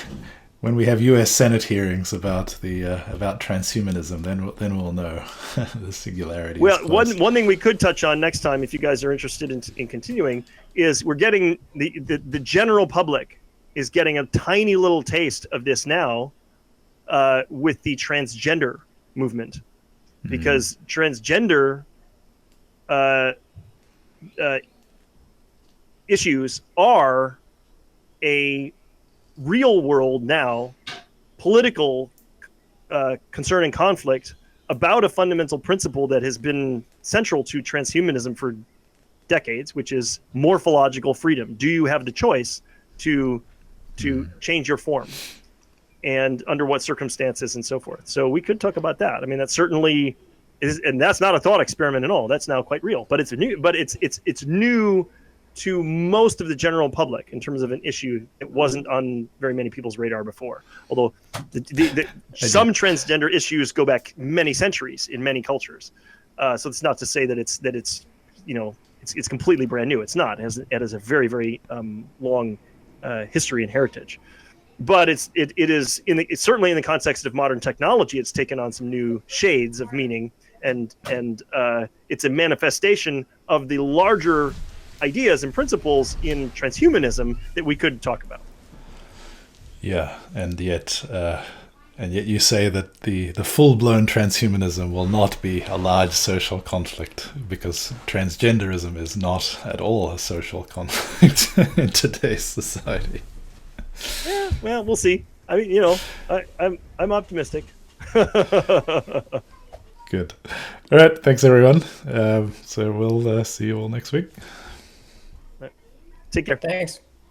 have U.S. Senate hearings about transhumanism, then we'll know the singularity. Well, one thing we could touch on next time, if you guys are interested in continuing, is we're getting the general public is getting a tiny little taste of this now with the transgender movement. Because transgender issues are a real world now political concern and conflict about a fundamental principle that has been central to transhumanism for decades, which is morphological freedom. Do you have the choice to change your form, and under what circumstances, and so forth? So we could talk about that. I mean, that certainly is, and that's not a thought experiment at all. That's now quite real. But it's new to most of the general public in terms of an issue that wasn't on very many people's radar before. Although some transgender issues go back many centuries in many cultures. So it's not to say that it's completely brand new. It's not. It has a very, very long history and heritage. But it is it's certainly in the context of modern technology, it's taken on some new shades of meaning, and it's a manifestation of the larger ideas and principles in transhumanism that we could talk about. Yeah, and yet you say that the full-blown transhumanism will not be a large social conflict, because transgenderism is not at all a social conflict in today's society. Yeah, well, we'll see. I mean, I'm optimistic. Good. All right. Thanks, everyone. So we'll see you all next week. Take care. Thanks.